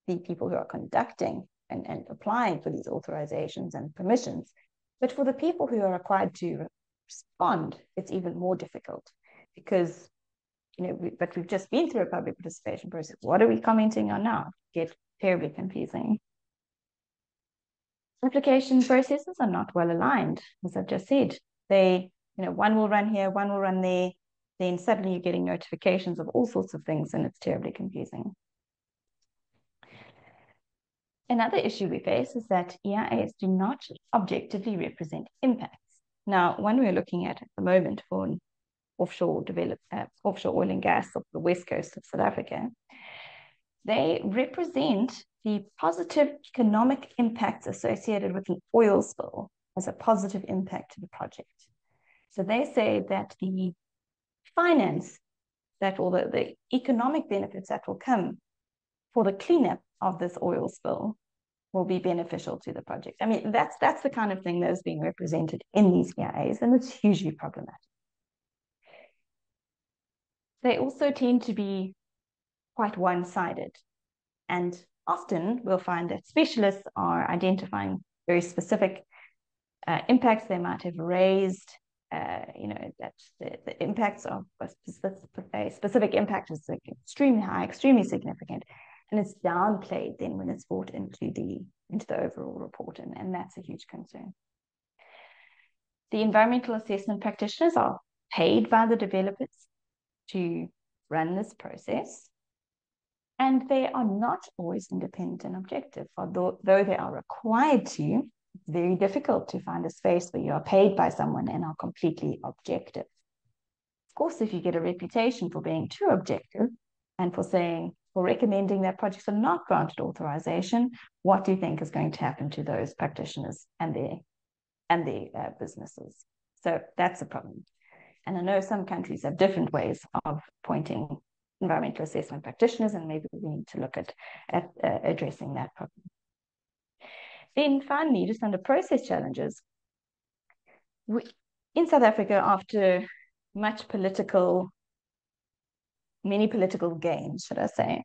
the people who are conducting and applying for these authorizations and permissions, but for the people who are required to respond, it's even more difficult because, but we've just been through a public participation process. What are we commenting on now? Get terribly confusing. Application processes are not well aligned, as I've just said. They, one will run here, one will run there, then suddenly you're getting notifications of all sorts of things, and it's terribly confusing. Another issue we face is that EIAs do not objectively represent impacts. Now, one we're looking at the moment for offshore oil and gas of the west coast of South Africa, they represent the positive economic impacts associated with an oil spill as a positive impact to the project. So they say that the finance that, or the economic benefits that will come for the cleanup of this oil spill will be beneficial to the project. I mean, that's the kind of thing that is being represented in these EIAs, and it's hugely problematic. They also tend to be quite one-sided, and often we'll find that specialists are identifying very specific impacts they might have raised, that the impacts of a specific impact is extremely high, extremely significant, and it's downplayed then when it's brought into the overall report, and that's a huge concern. The environmental assessment practitioners are paid by the developers to run this process, and they are not always independent and objective. Although they are required to, it's very difficult to find a space where you are paid by someone and are completely objective. Of course, if you get a reputation for being too objective and for recommending that projects are not granted authorization, what do you think is going to happen to those practitioners and their businesses? So that's a problem. And I know some countries have different ways of appointing environmental assessment practitioners, and maybe we need to look at addressing that problem. Then finally, just under process challenges, in South Africa, after many political gains, should I say,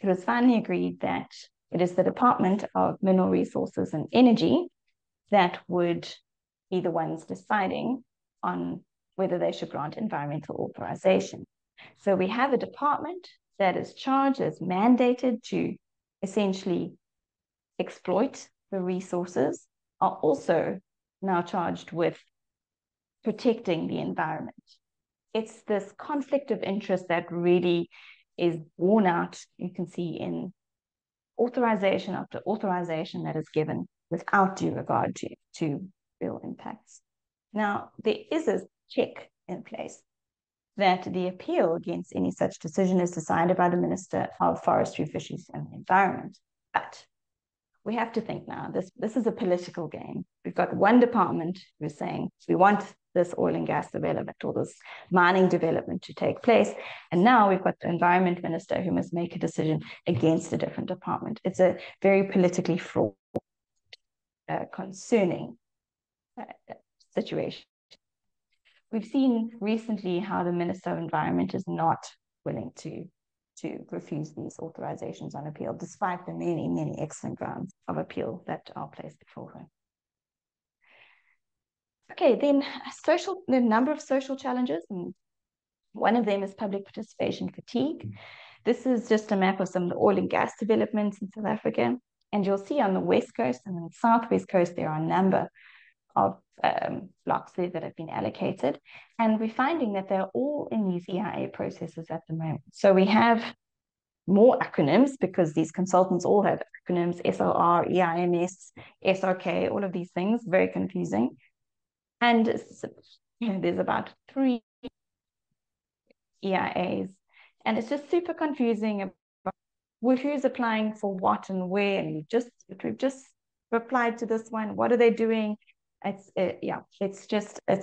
it was finally agreed that it is the Department of Mineral Resources and Energy that would be the ones deciding on whether they should grant environmental authorization. So we have a department that is charged, is mandated to essentially exploit the resources, are also now charged with protecting the environment. It's this conflict of interest that really is borne out, you can see, in authorization after authorization that is given without due regard to real impacts. Now, there is a check in place that the appeal against any such decision is decided by the Minister of Forestry, Fisheries and the Environment. But we have to think now, this is a political game. We've got one department who's saying, we want this oil and gas development or this mining development to take place. And now we've got the environment minister who must make a decision against a different department. It's a very politically fraught, concerning situation. We've seen recently how the Minister of Environment is not willing to refuse these authorizations on appeal, despite the many, many excellent grounds of appeal that are placed before her. Okay, then the number of social challenges, and one of them is public participation fatigue. This is just a map of some of the oil and gas developments in South Africa, and you'll see on the west coast and the southwest coast there are a number of blocks there that have been allocated, and we're finding that they're all in these EIA processes at the moment. So we have more acronyms because these consultants all have acronyms: SLR, EIMS, SRK, all of these things, very confusing. And there's about 3 EIAs, and it's just super confusing about who's applying for what and where, and we've just replied to this one? What are they doing? It's a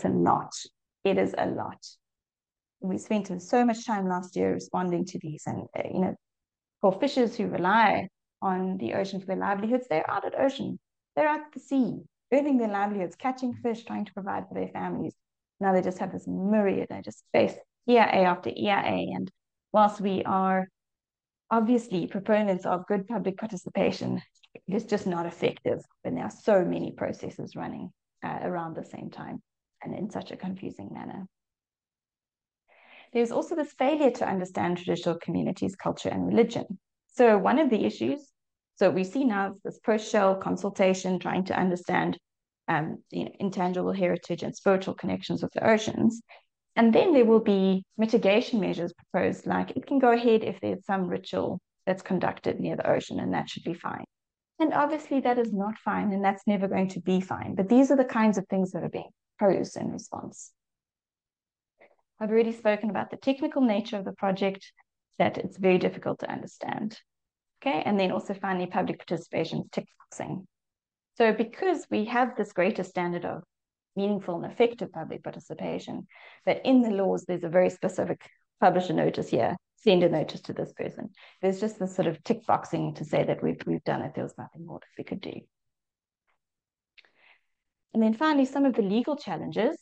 lot. It is a lot. We spent so much time last year responding to these, and for fishers who rely on the ocean for their livelihoods, they're out at ocean, they're at the sea, earning their livelihoods, catching fish, trying to provide for their families. Now they just have this myriad. They just face EIA after EIA, and whilst we are obviously proponents of good public participation, it is just not effective when there are so many processes running around the same time and in such a confusing manner. There's also this failure to understand traditional communities, culture, and religion. So one of the issues, so we see now this post-shell consultation trying to understand intangible heritage and spiritual connections with the oceans. And then there will be mitigation measures proposed, like it can go ahead if there's some ritual that's conducted near the ocean, and that should be fine. And obviously that is not fine, and that's never going to be fine. But these are the kinds of things that are being proposed in response. I've already spoken about the technical nature of the project, that it's very difficult to understand. Okay, and then also finally public participation, tick boxing. So because we have this greater standard of meaningful and effective public participation, but in the laws, there's a very specific publish a notice here, send a notice to this person. There's just this sort of tick boxing to say that we've done it. There was nothing more that we could do. And then finally, some of the legal challenges.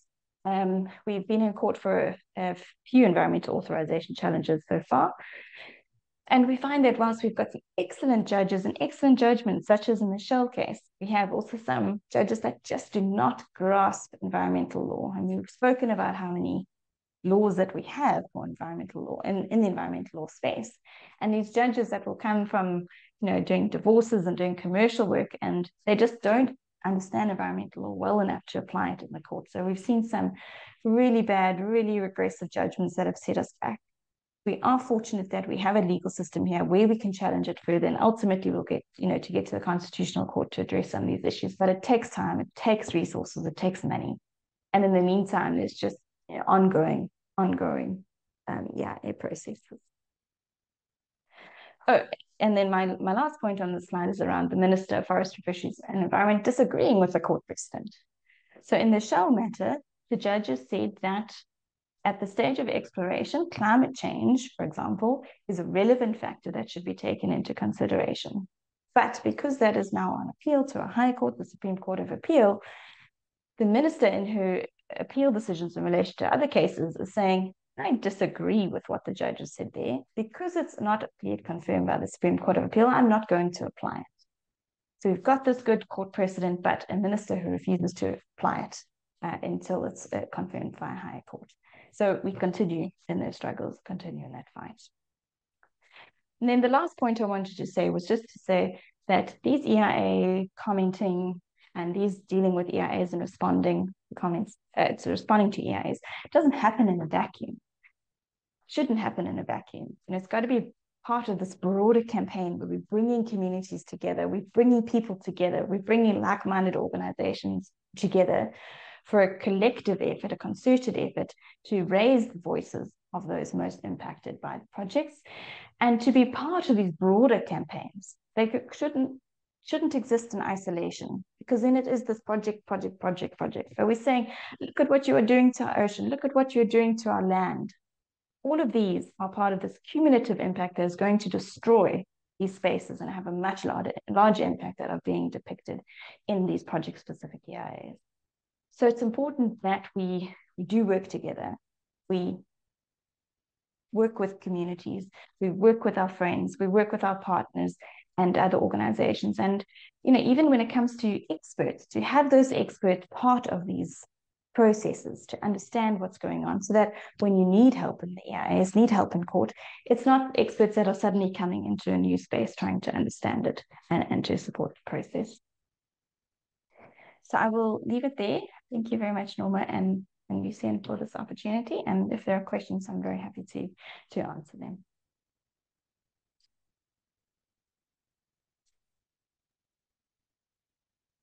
We've been in court for a few environmental authorization challenges so far. And we find that whilst we've got some excellent judges and excellent judgments, such as in the Shell case, we have also some judges that just do not grasp environmental law. And we've spoken about how many laws that we have for environmental law in the environmental law space. And these judges that will come from, doing divorces and doing commercial work, and they just don't understand environmental law well enough to apply it in the court. So we've seen some really bad, really regressive judgments that have set us back. We are fortunate that we have a legal system here where we can challenge it further, and ultimately we'll get, to get to the Constitutional Court to address some of these issues. But it takes time, it takes resources, it takes money. And in the meantime, there's just ongoing processes. Oh, and then my last point on the slide is around the Minister of Forestry, Fisheries and Environment disagreeing with the court precedent. So in the Shell matter, the judges said that at the stage of exploration, climate change, for example, is a relevant factor that should be taken into consideration. But because that is now on appeal to a high court, the Supreme Court of Appeal, the minister in her appeal decisions in relation to other cases is saying, I disagree with what the judges said there. Because it's not yet confirmed by the Supreme Court of Appeal, I'm not going to apply it. So we've got this good court precedent, but a minister who refuses to apply it until it's confirmed by a higher court. So we continue in those struggles, continue in that fight. And then the last point I wanted to say was just to say that these EIA commenting and these dealing with EIAs and responding to EIAs doesn't happen in a vacuum. Shouldn't happen in a vacuum. It's got to be part of this broader campaign where we're bringing communities together, we're bringing people together, we're bringing like-minded organizations together for a collective effort, a concerted effort to raise the voices of those most impacted by the projects and to be part of these broader campaigns. They shouldn't exist in isolation, because then it is this project. So we're saying, look at what you are doing to our ocean, look at what you're doing to our land. All of these are part of this cumulative impact that is going to destroy these spaces and have a much larger impact that are being depicted in these project-specific EIAs. So it's important that we do work together. We work with communities, we work with our friends, we work with our partners and other organizations. And, even when it comes to experts, to have those experts part of these processes, to understand what's going on, so that when you need help in the EIAs, need help in court, it's not experts that are suddenly coming into a new space trying to understand it and to support the process. So I will leave it there. Thank you very much, Norma and Lucien, for this opportunity. And if there are questions, I'm very happy to answer them.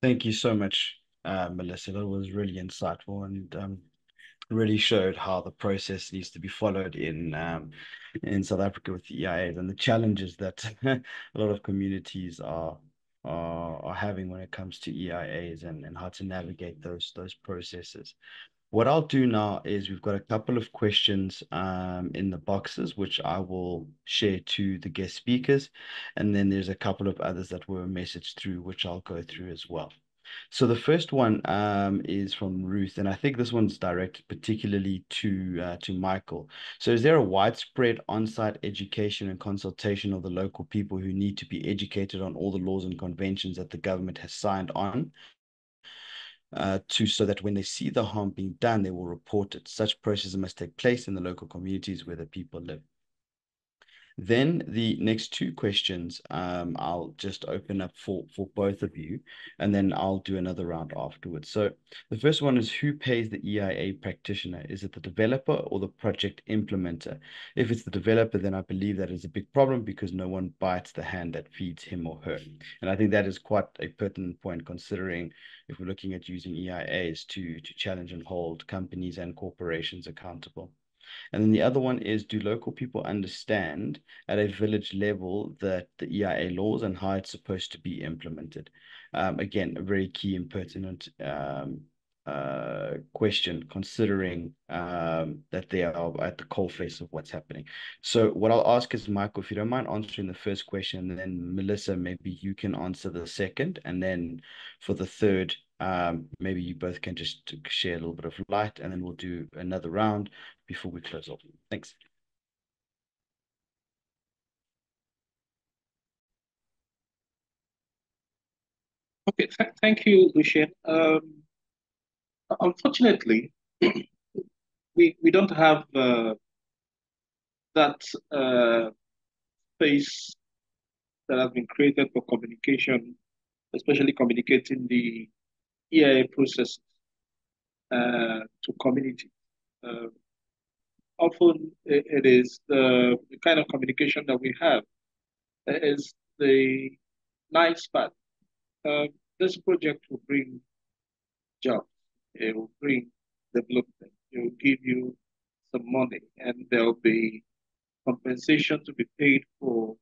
Thank you so much, Melissa. That was really insightful and really showed how the process needs to be followed in South Africa with the EIAs and the challenges that a lot of communities are are having when it comes to EIAs and how to navigate those processes. What I'll do now is we've got a couple of questions in the boxes, which I will share to the guest speakers. And then there's a couple of others that were messaged through, which I'll go through as well. So the first one is from Ruth, and I think this one's directed particularly to Michael. So is there a widespread on-site education and consultation of the local people who need to be educated on all the laws and conventions that the government has signed on? So that when they see the harm being done, they will report it. Such processes must take place in the local communities where the people live. Then the next two questions, I'll just open up for both of you, and then I'll do another round afterwards. So the first one is, who pays the EIA practitioner? Is it the developer or the project implementer? If it's the developer, then I believe that is a big problem because no one bites the hand that feeds him or her. And I think that is quite a pertinent point, considering if we're looking at using EIAs to challenge and hold companies and corporations accountable. And then the other one is, do local people understand at a village level that the EIA laws and how it's supposed to be implemented? Again, a very key and pertinent question, considering that they are at the coalface of what's happening. So what I'll ask is, Michael, if you don't mind answering the first question, and then Melissa, maybe you can answer the second, and then for the third, maybe you both can just share a little bit of light, and then we'll do another round before we close off. Thanks. Okay, thank you, Lucien. Unfortunately, we don't have that space that has been created for communication, especially communicating the EIA process to community. Often it is the kind of communication that we have is the nice part. This project will bring jobs, it will bring development, it will give you some money, and there will be compensation to be paid for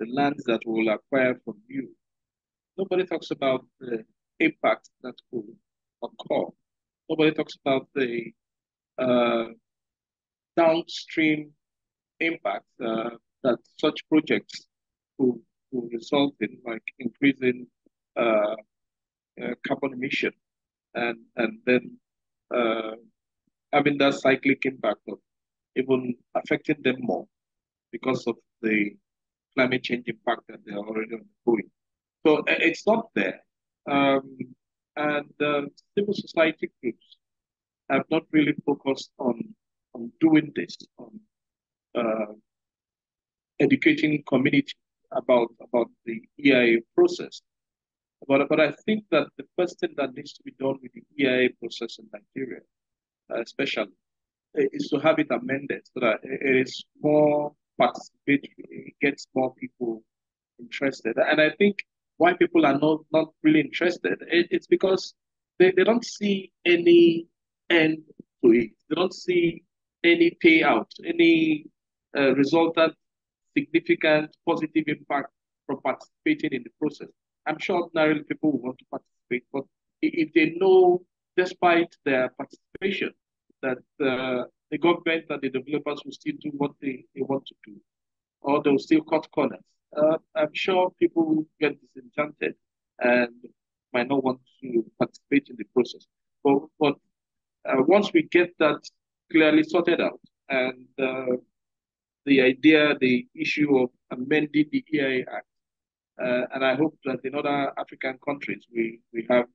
the lands that will acquire from you. Nobody talks about the impact that could occur. Nobody talks about the uh, downstream impact that such projects could result in, like increasing uh, carbon emission, and then uh, having that cyclic impact of even affecting them more because of the climate change impact that they're already undergoing. So it's not there. Um, and civil society groups have not really focused on doing this, on uh, educating community about the EIA process. But I think that the first thing that needs to be done with the EIA process in Nigeria, especially, is to have it amended so that it is more participatory, it gets more people interested. And I think why people are not really interested, it's because they don't see any end to it. They don't see any payout, any resultant significant positive impact from participating in the process. I'm sure ordinarily people will want to participate, but if they know, despite their participation, that the government and the developers will still do what they want to do, or they'll still cut corners, I'm sure people will get disenchanted and might not want to participate in the process. But once we get that clearly sorted out, and the idea, the issue of amending the EIA Act, and I hope that in other African countries we have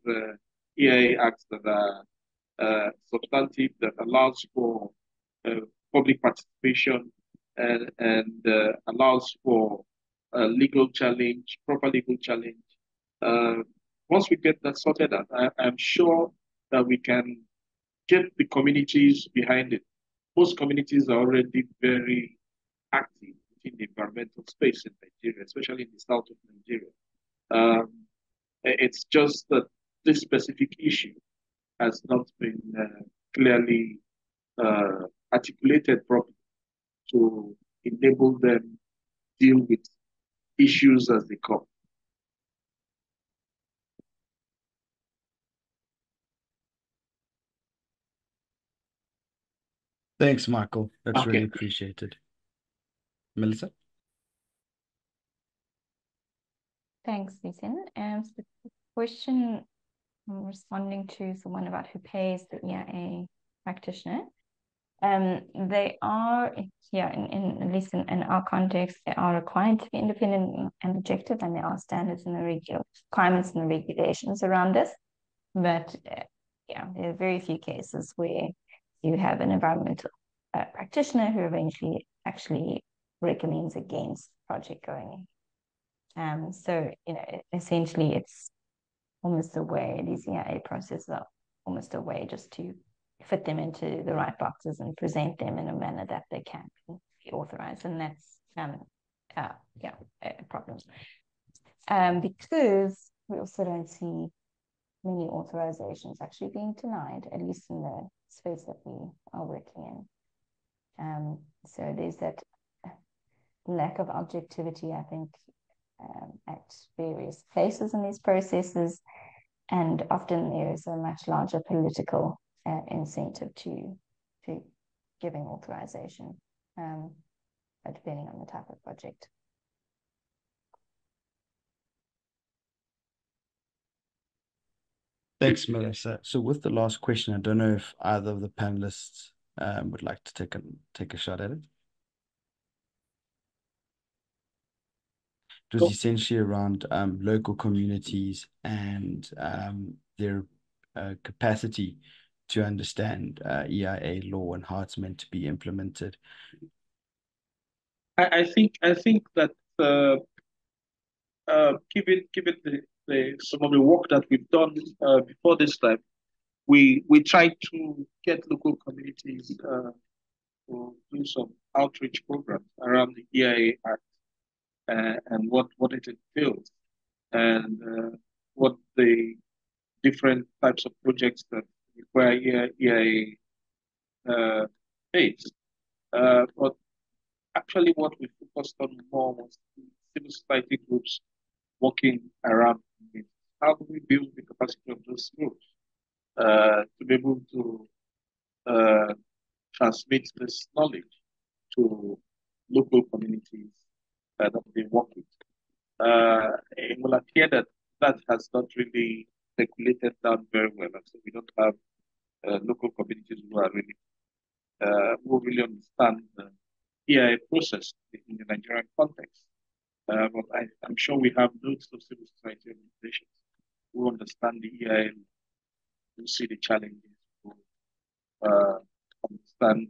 EIA acts that are substantive, that allows for public participation and allows for legal challenge, proper legal challenge. Once we get that sorted out, I'm sure that we can get the communities behind it. Most communities are already very active in the environmental space in Nigeria, especially in the south of Nigeria. It's just that this specific issue has not been clearly articulated properly to enable them deal with issues as they come. Thanks, Michael. That's really Okay. appreciated. Melissa? Thanks, Lucien. And the question I'm responding to is the one about who pays the EIA practitioner. They are, at least in our context, they are required to be independent and objective, and there are standards and the requirements and the regulations around this. But there are very few cases where you have an environmental practitioner who eventually actually recommends against project going. So essentially, it's almost a way, these EIA processes are almost a way just to fit them into the right boxes and present them in a manner that they can be authorized. And that's a problem. Because we also don't see many authorizations actually being denied, at least in the space that we are working in. So there's that lack of objectivity, I think, at various places in these processes, and often there is a much larger political incentive to giving authorization, depending on the type of project. Thanks, Melissa. So with the last question, I don't know if either of the panelists would like to take a shot at it. It was essentially around local communities and their capacity to understand EIA law and how it's meant to be implemented. I think that given some of the work that we've done before this time, we tried to get local communities to do some outreach programs around the EIA Act and what it entails and what the different types of projects that require EIA aids. But actually, what we focused on more was civil society groups working around it. How do we build the capacity of those groups to be able to transmit this knowledge to local communities that they work with? It will appear that that has not really circulated down very well, and so we don't have local communities who are really who really understand the EIA process in the Nigerian context. But I'm sure we have loads of civil society organizations who understand the EIA, who see the challenges, who understand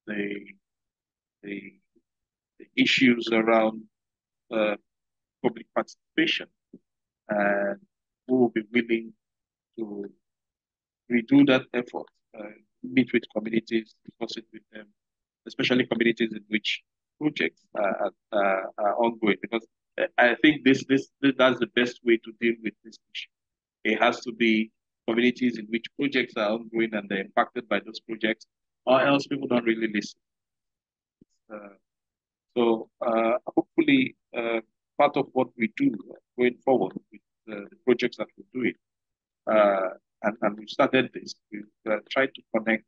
the issues around public participation, and who will be willing to redo that effort, meet with communities, discuss it with them, especially communities in which projects are ongoing. Because I think that's the best way to deal with this issue. It has to be communities in which projects are ongoing and they're impacted by those projects, or else people don't really listen. So hopefully, part of what we do going forward with the projects that we're doing, and we've started this, we've tried to connect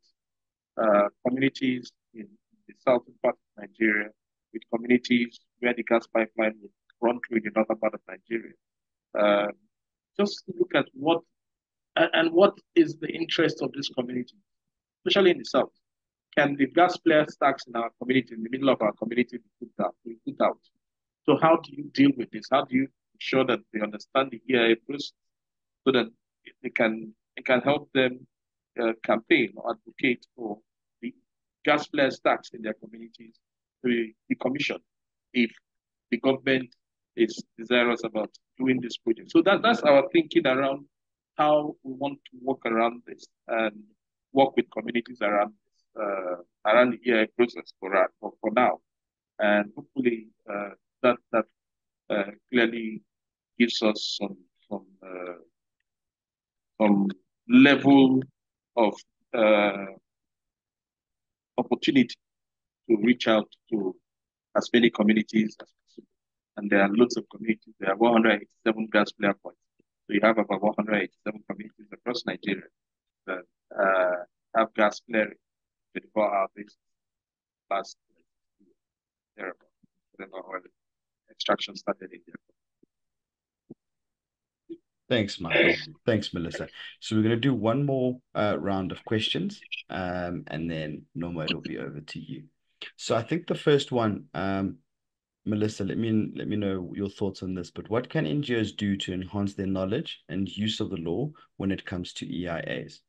communities in the southern part of Nigeria with communities where the gas pipeline would run through the northern part of Nigeria. Just look at what is the interest of this community, especially in the south. Can the gas flare stacks in our community, in the middle of our community, be put out? So how do you deal with this? How do you ensure that they understand the EIA process so that it can help them campaign or advocate for the gas flare stacks in their communities to be decommissioned if the government is desirous about doing this project? So that's our thinking around how we want to work around this and work with communities around this, around the EIA process for now. And hopefully that clearly gives us some level of opportunity to reach out to as many communities as possible. And there are lots of communities. There are 187 gas flare points. So you have about 187 communities across Nigeria that have gas flaring. 24-hour basis last year, whenever oil extraction started in there. Thanks, Michael. Thanks, Melissa. So we're going to do one more round of questions, and then Norma, it'll be over to you. So I think the first one, Melissa, let me know your thoughts on this. But what can NGOs do to enhance their knowledge and use of the law when it comes to EIAs?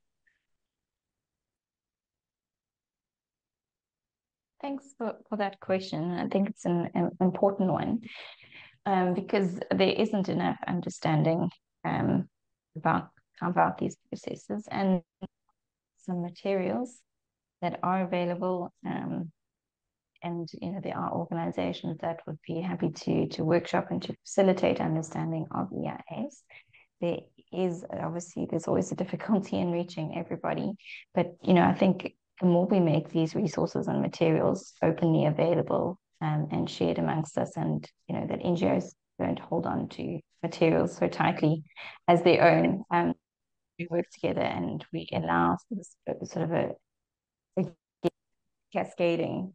Thanks for that question. I think it's an important one because there isn't enough understanding about these processes, and some materials that are available. And there are organizations that would be happy to workshop and to facilitate understanding of EIAs. There's always a difficulty in reaching everybody, but I think the more we make these resources and materials openly available and shared amongst us, and that NGOs don't hold on to materials so tightly as their own, we work together and we allow this sort of a cascading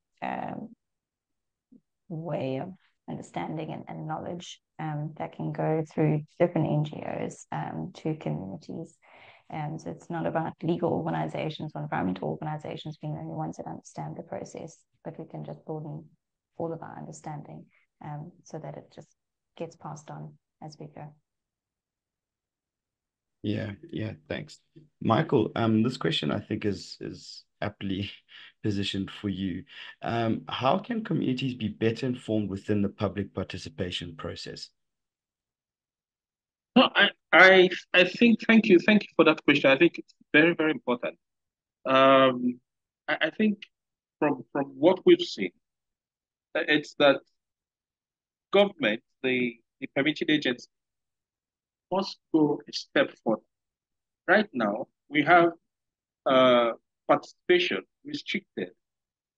way of understanding and knowledge that can go through different NGOs to communities. So it's not about legal organizations or environmental organizations being the only ones that understand the process, but we can just broaden all of our understanding so that it just gets passed on as we go. Yeah, thanks. Michael, this question I think is aptly positioned for you. How can communities be better informed within the public participation process? No, I think, thank you for that question. I think it's very, very important. I think from what we've seen, it's that government, the permitting agency, must go a step further. Right now, we have participation restricted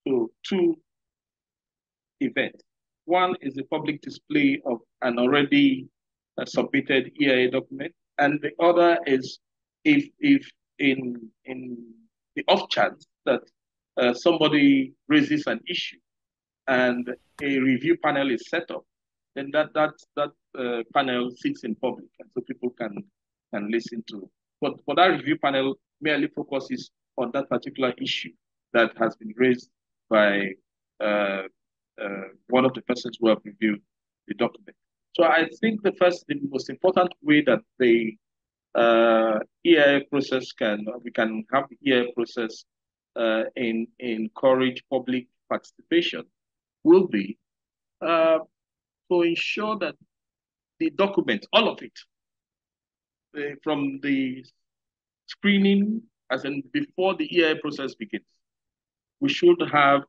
to 2 events. One is the public display of an already submitted EIA document, and the other is if in the off chance that somebody raises an issue and a review panel is set up, then that panel sits in public, and so people can listen to. But that review panel merely focuses on that particular issue that has been raised by one of the persons who have reviewed the document. So I think the most important way that the EIA process we can have the EIA process encourage public participation will be to ensure that the document, all of it, from the screening, as in before the EIA process begins, we should have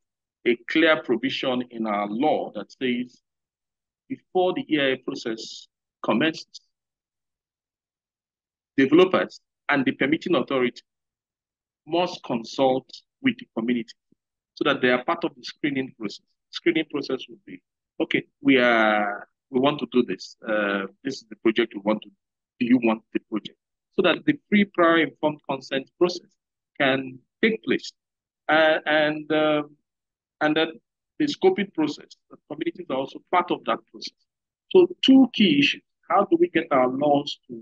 a clear provision in our law that says before the EIA process commences, developers and the permitting authority must consult with the community so that they are part of the screening process. Screening process would be, okay, we want to do this. This is the project we want to do. Do you want the project? So that the free, prior, informed consent process can take place. And then the scoping process, the communities are also part of that process. So 2 key issues. How do we get our laws to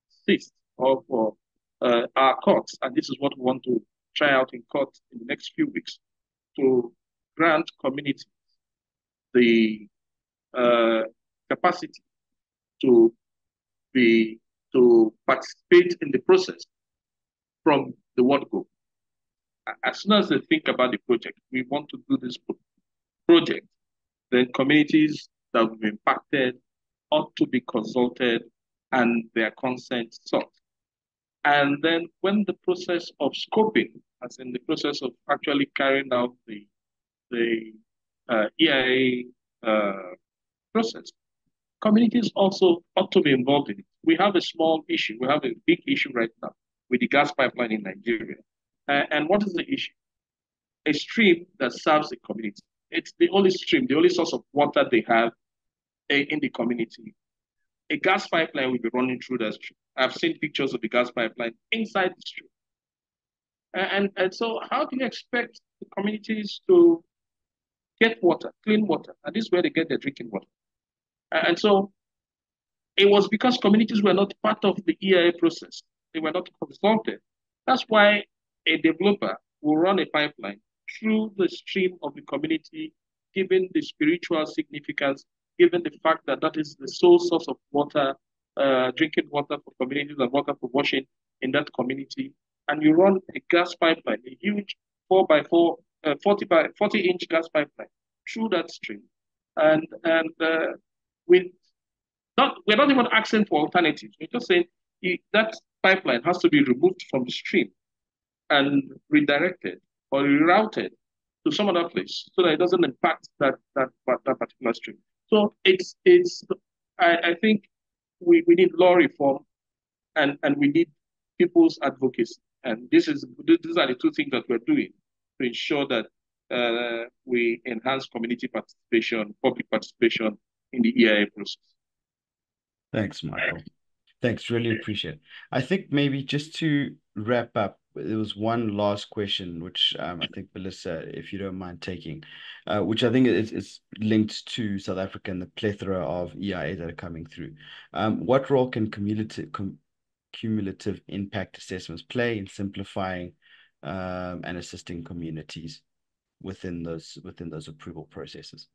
assist for our courts? And this is what we want to try out in court in the next few weeks, to grant communities the capacity to participate in the process from the word go. As soon as they think about the project, we want to do this project, then communities that will be impacted ought to be consulted and their consent sought. And then when the process of scoping, as in the process of actually carrying out the EIA process, communities also ought to be involved in it. We have a small issue. We have a big issue right now with the gas pipeline in Nigeria. And what is the issue? A stream that serves the community. It's the only stream, the only source of water they have in the community. A gas pipeline will be running through that stream. I've seen pictures of the gas pipeline inside the stream. And so how do you expect the communities to get water, clean water? And this is where they get their drinking water. And so it was because communities were not part of the EIA process. They were not consulted. That's why a developer will run a pipeline through the stream of the community, given the spiritual significance, given the fact that that is the sole source of water, drinking water for communities and water for washing in that community. And you run a gas pipeline, a huge 4x4, 40-inch gas pipeline through that stream. And with we're not even asking for alternatives. We're just saying that pipeline has to be removed from the stream and redirected or rerouted to some other place so that it doesn't impact that particular stream. So I think we need law reform and we need people's advocacy. And these are the two things that we're doing to ensure that we enhance community participation, public participation in the EIA process. Thanks, Michael. Thanks, really appreciate it. I think maybe just to wrap up, there was one last question, which I think, Melissa, if you don't mind taking, which I think is linked to South Africa and the plethora of EIAs that are coming through. What role can cumulative impact assessments play in simplifying and assisting communities within those approval processes?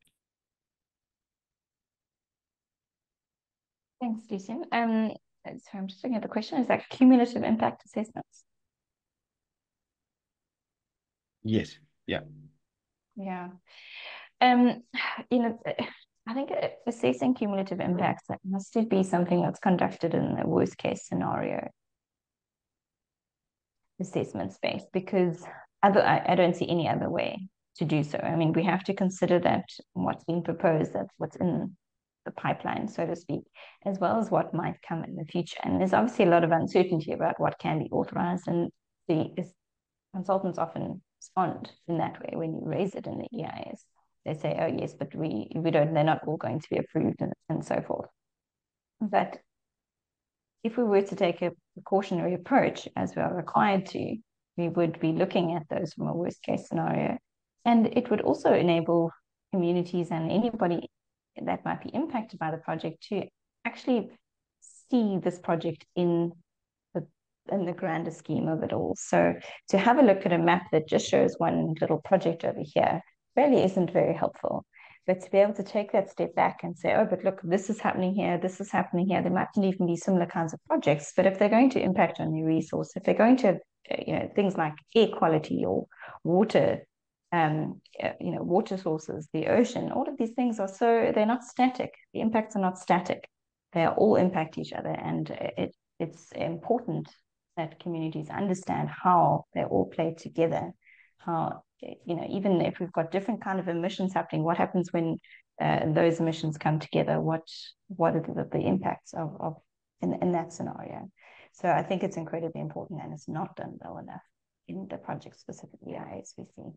Thanks, Lucien. So I'm just looking at the question. Is that cumulative impact assessments? Yes. Yeah. Yeah. I think assessing cumulative impacts must be something that's conducted in a worst case scenario assessment space, because I don't see any other way to do so. I mean, we have to consider that what's being proposed, that's what's in the pipeline, so to speak, as well as what might come in the future. And there's obviously a lot of uncertainty about what can be authorized, and the consultants often respond in that way when you raise it in the EIAs. They say, oh yes, but we don't, they're not all going to be approved and so forth. But if we were to take a precautionary approach, as we are required to, we would be looking at those from a worst case scenario. And it would also enable communities and anybody that might be impacted by the project to actually see this project in the grander scheme of it all. So to have a look at a map that just shows one little project over here really isn't very helpful. But to be able to take that step back and say, oh, but look, this is happening here, this is happening here. There might even be similar kinds of projects, but if they're going to impact on your resource, if they're going to, things like air quality or water, water sources, the ocean, all of these things they're not static. The impacts are not static. They all impact each other. And it's important that communities understand how they all play together, how, even if we've got different kind of emissions happening, what happens when those emissions come together? What are the impacts of in that scenario? So I think it's incredibly important, and it's not done well enough in the project specifically EIAs we see.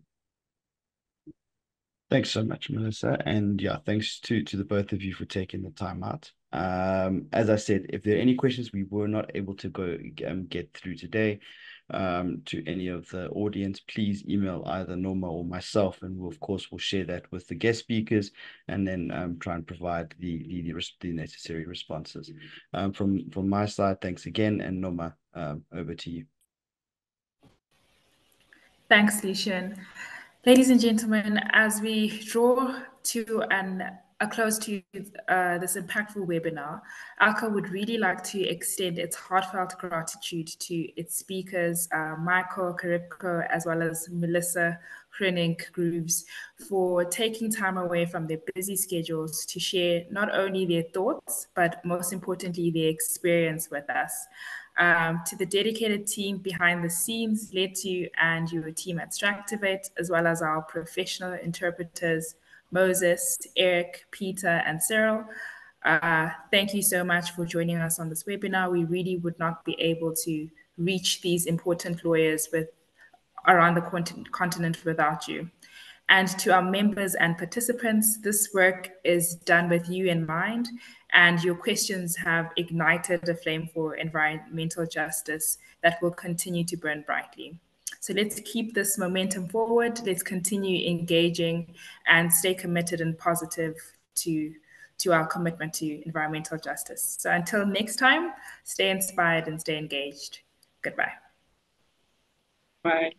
Thanks so much, Melissa. And yeah, thanks to the both of you for taking the time out. As I said, if there are any questions we were not able to get through today to any of the audience, please email either Norma or myself, and we'll share that with the guest speakers, and then try and provide the necessary responses. From my side, thanks again, and Norma, over to you. Thanks, Lucien. Ladies and gentlemen, as we draw to a close to this impactful webinar, ALCA would really like to extend its heartfelt gratitude to its speakers, Michael Karipko, as well as Melissa Groenink-Groves, for taking time away from their busy schedules to share not only their thoughts, but most importantly, their experience with us. To the dedicated team behind the scenes, led to and your team at Structivate, as well as our professional interpreters, Moses, Eric, Peter, and Cyril. Thank you so much for joining us on this webinar. We really would not be able to reach these important lawyers around the continent without you. And to our members and participants, this work is done with you in mind, and your questions have ignited a flame for environmental justice that will continue to burn brightly. So let's keep this momentum forward. Let's continue engaging and stay committed and positive to our commitment to environmental justice. So until next time, stay inspired and stay engaged. Goodbye. Bye.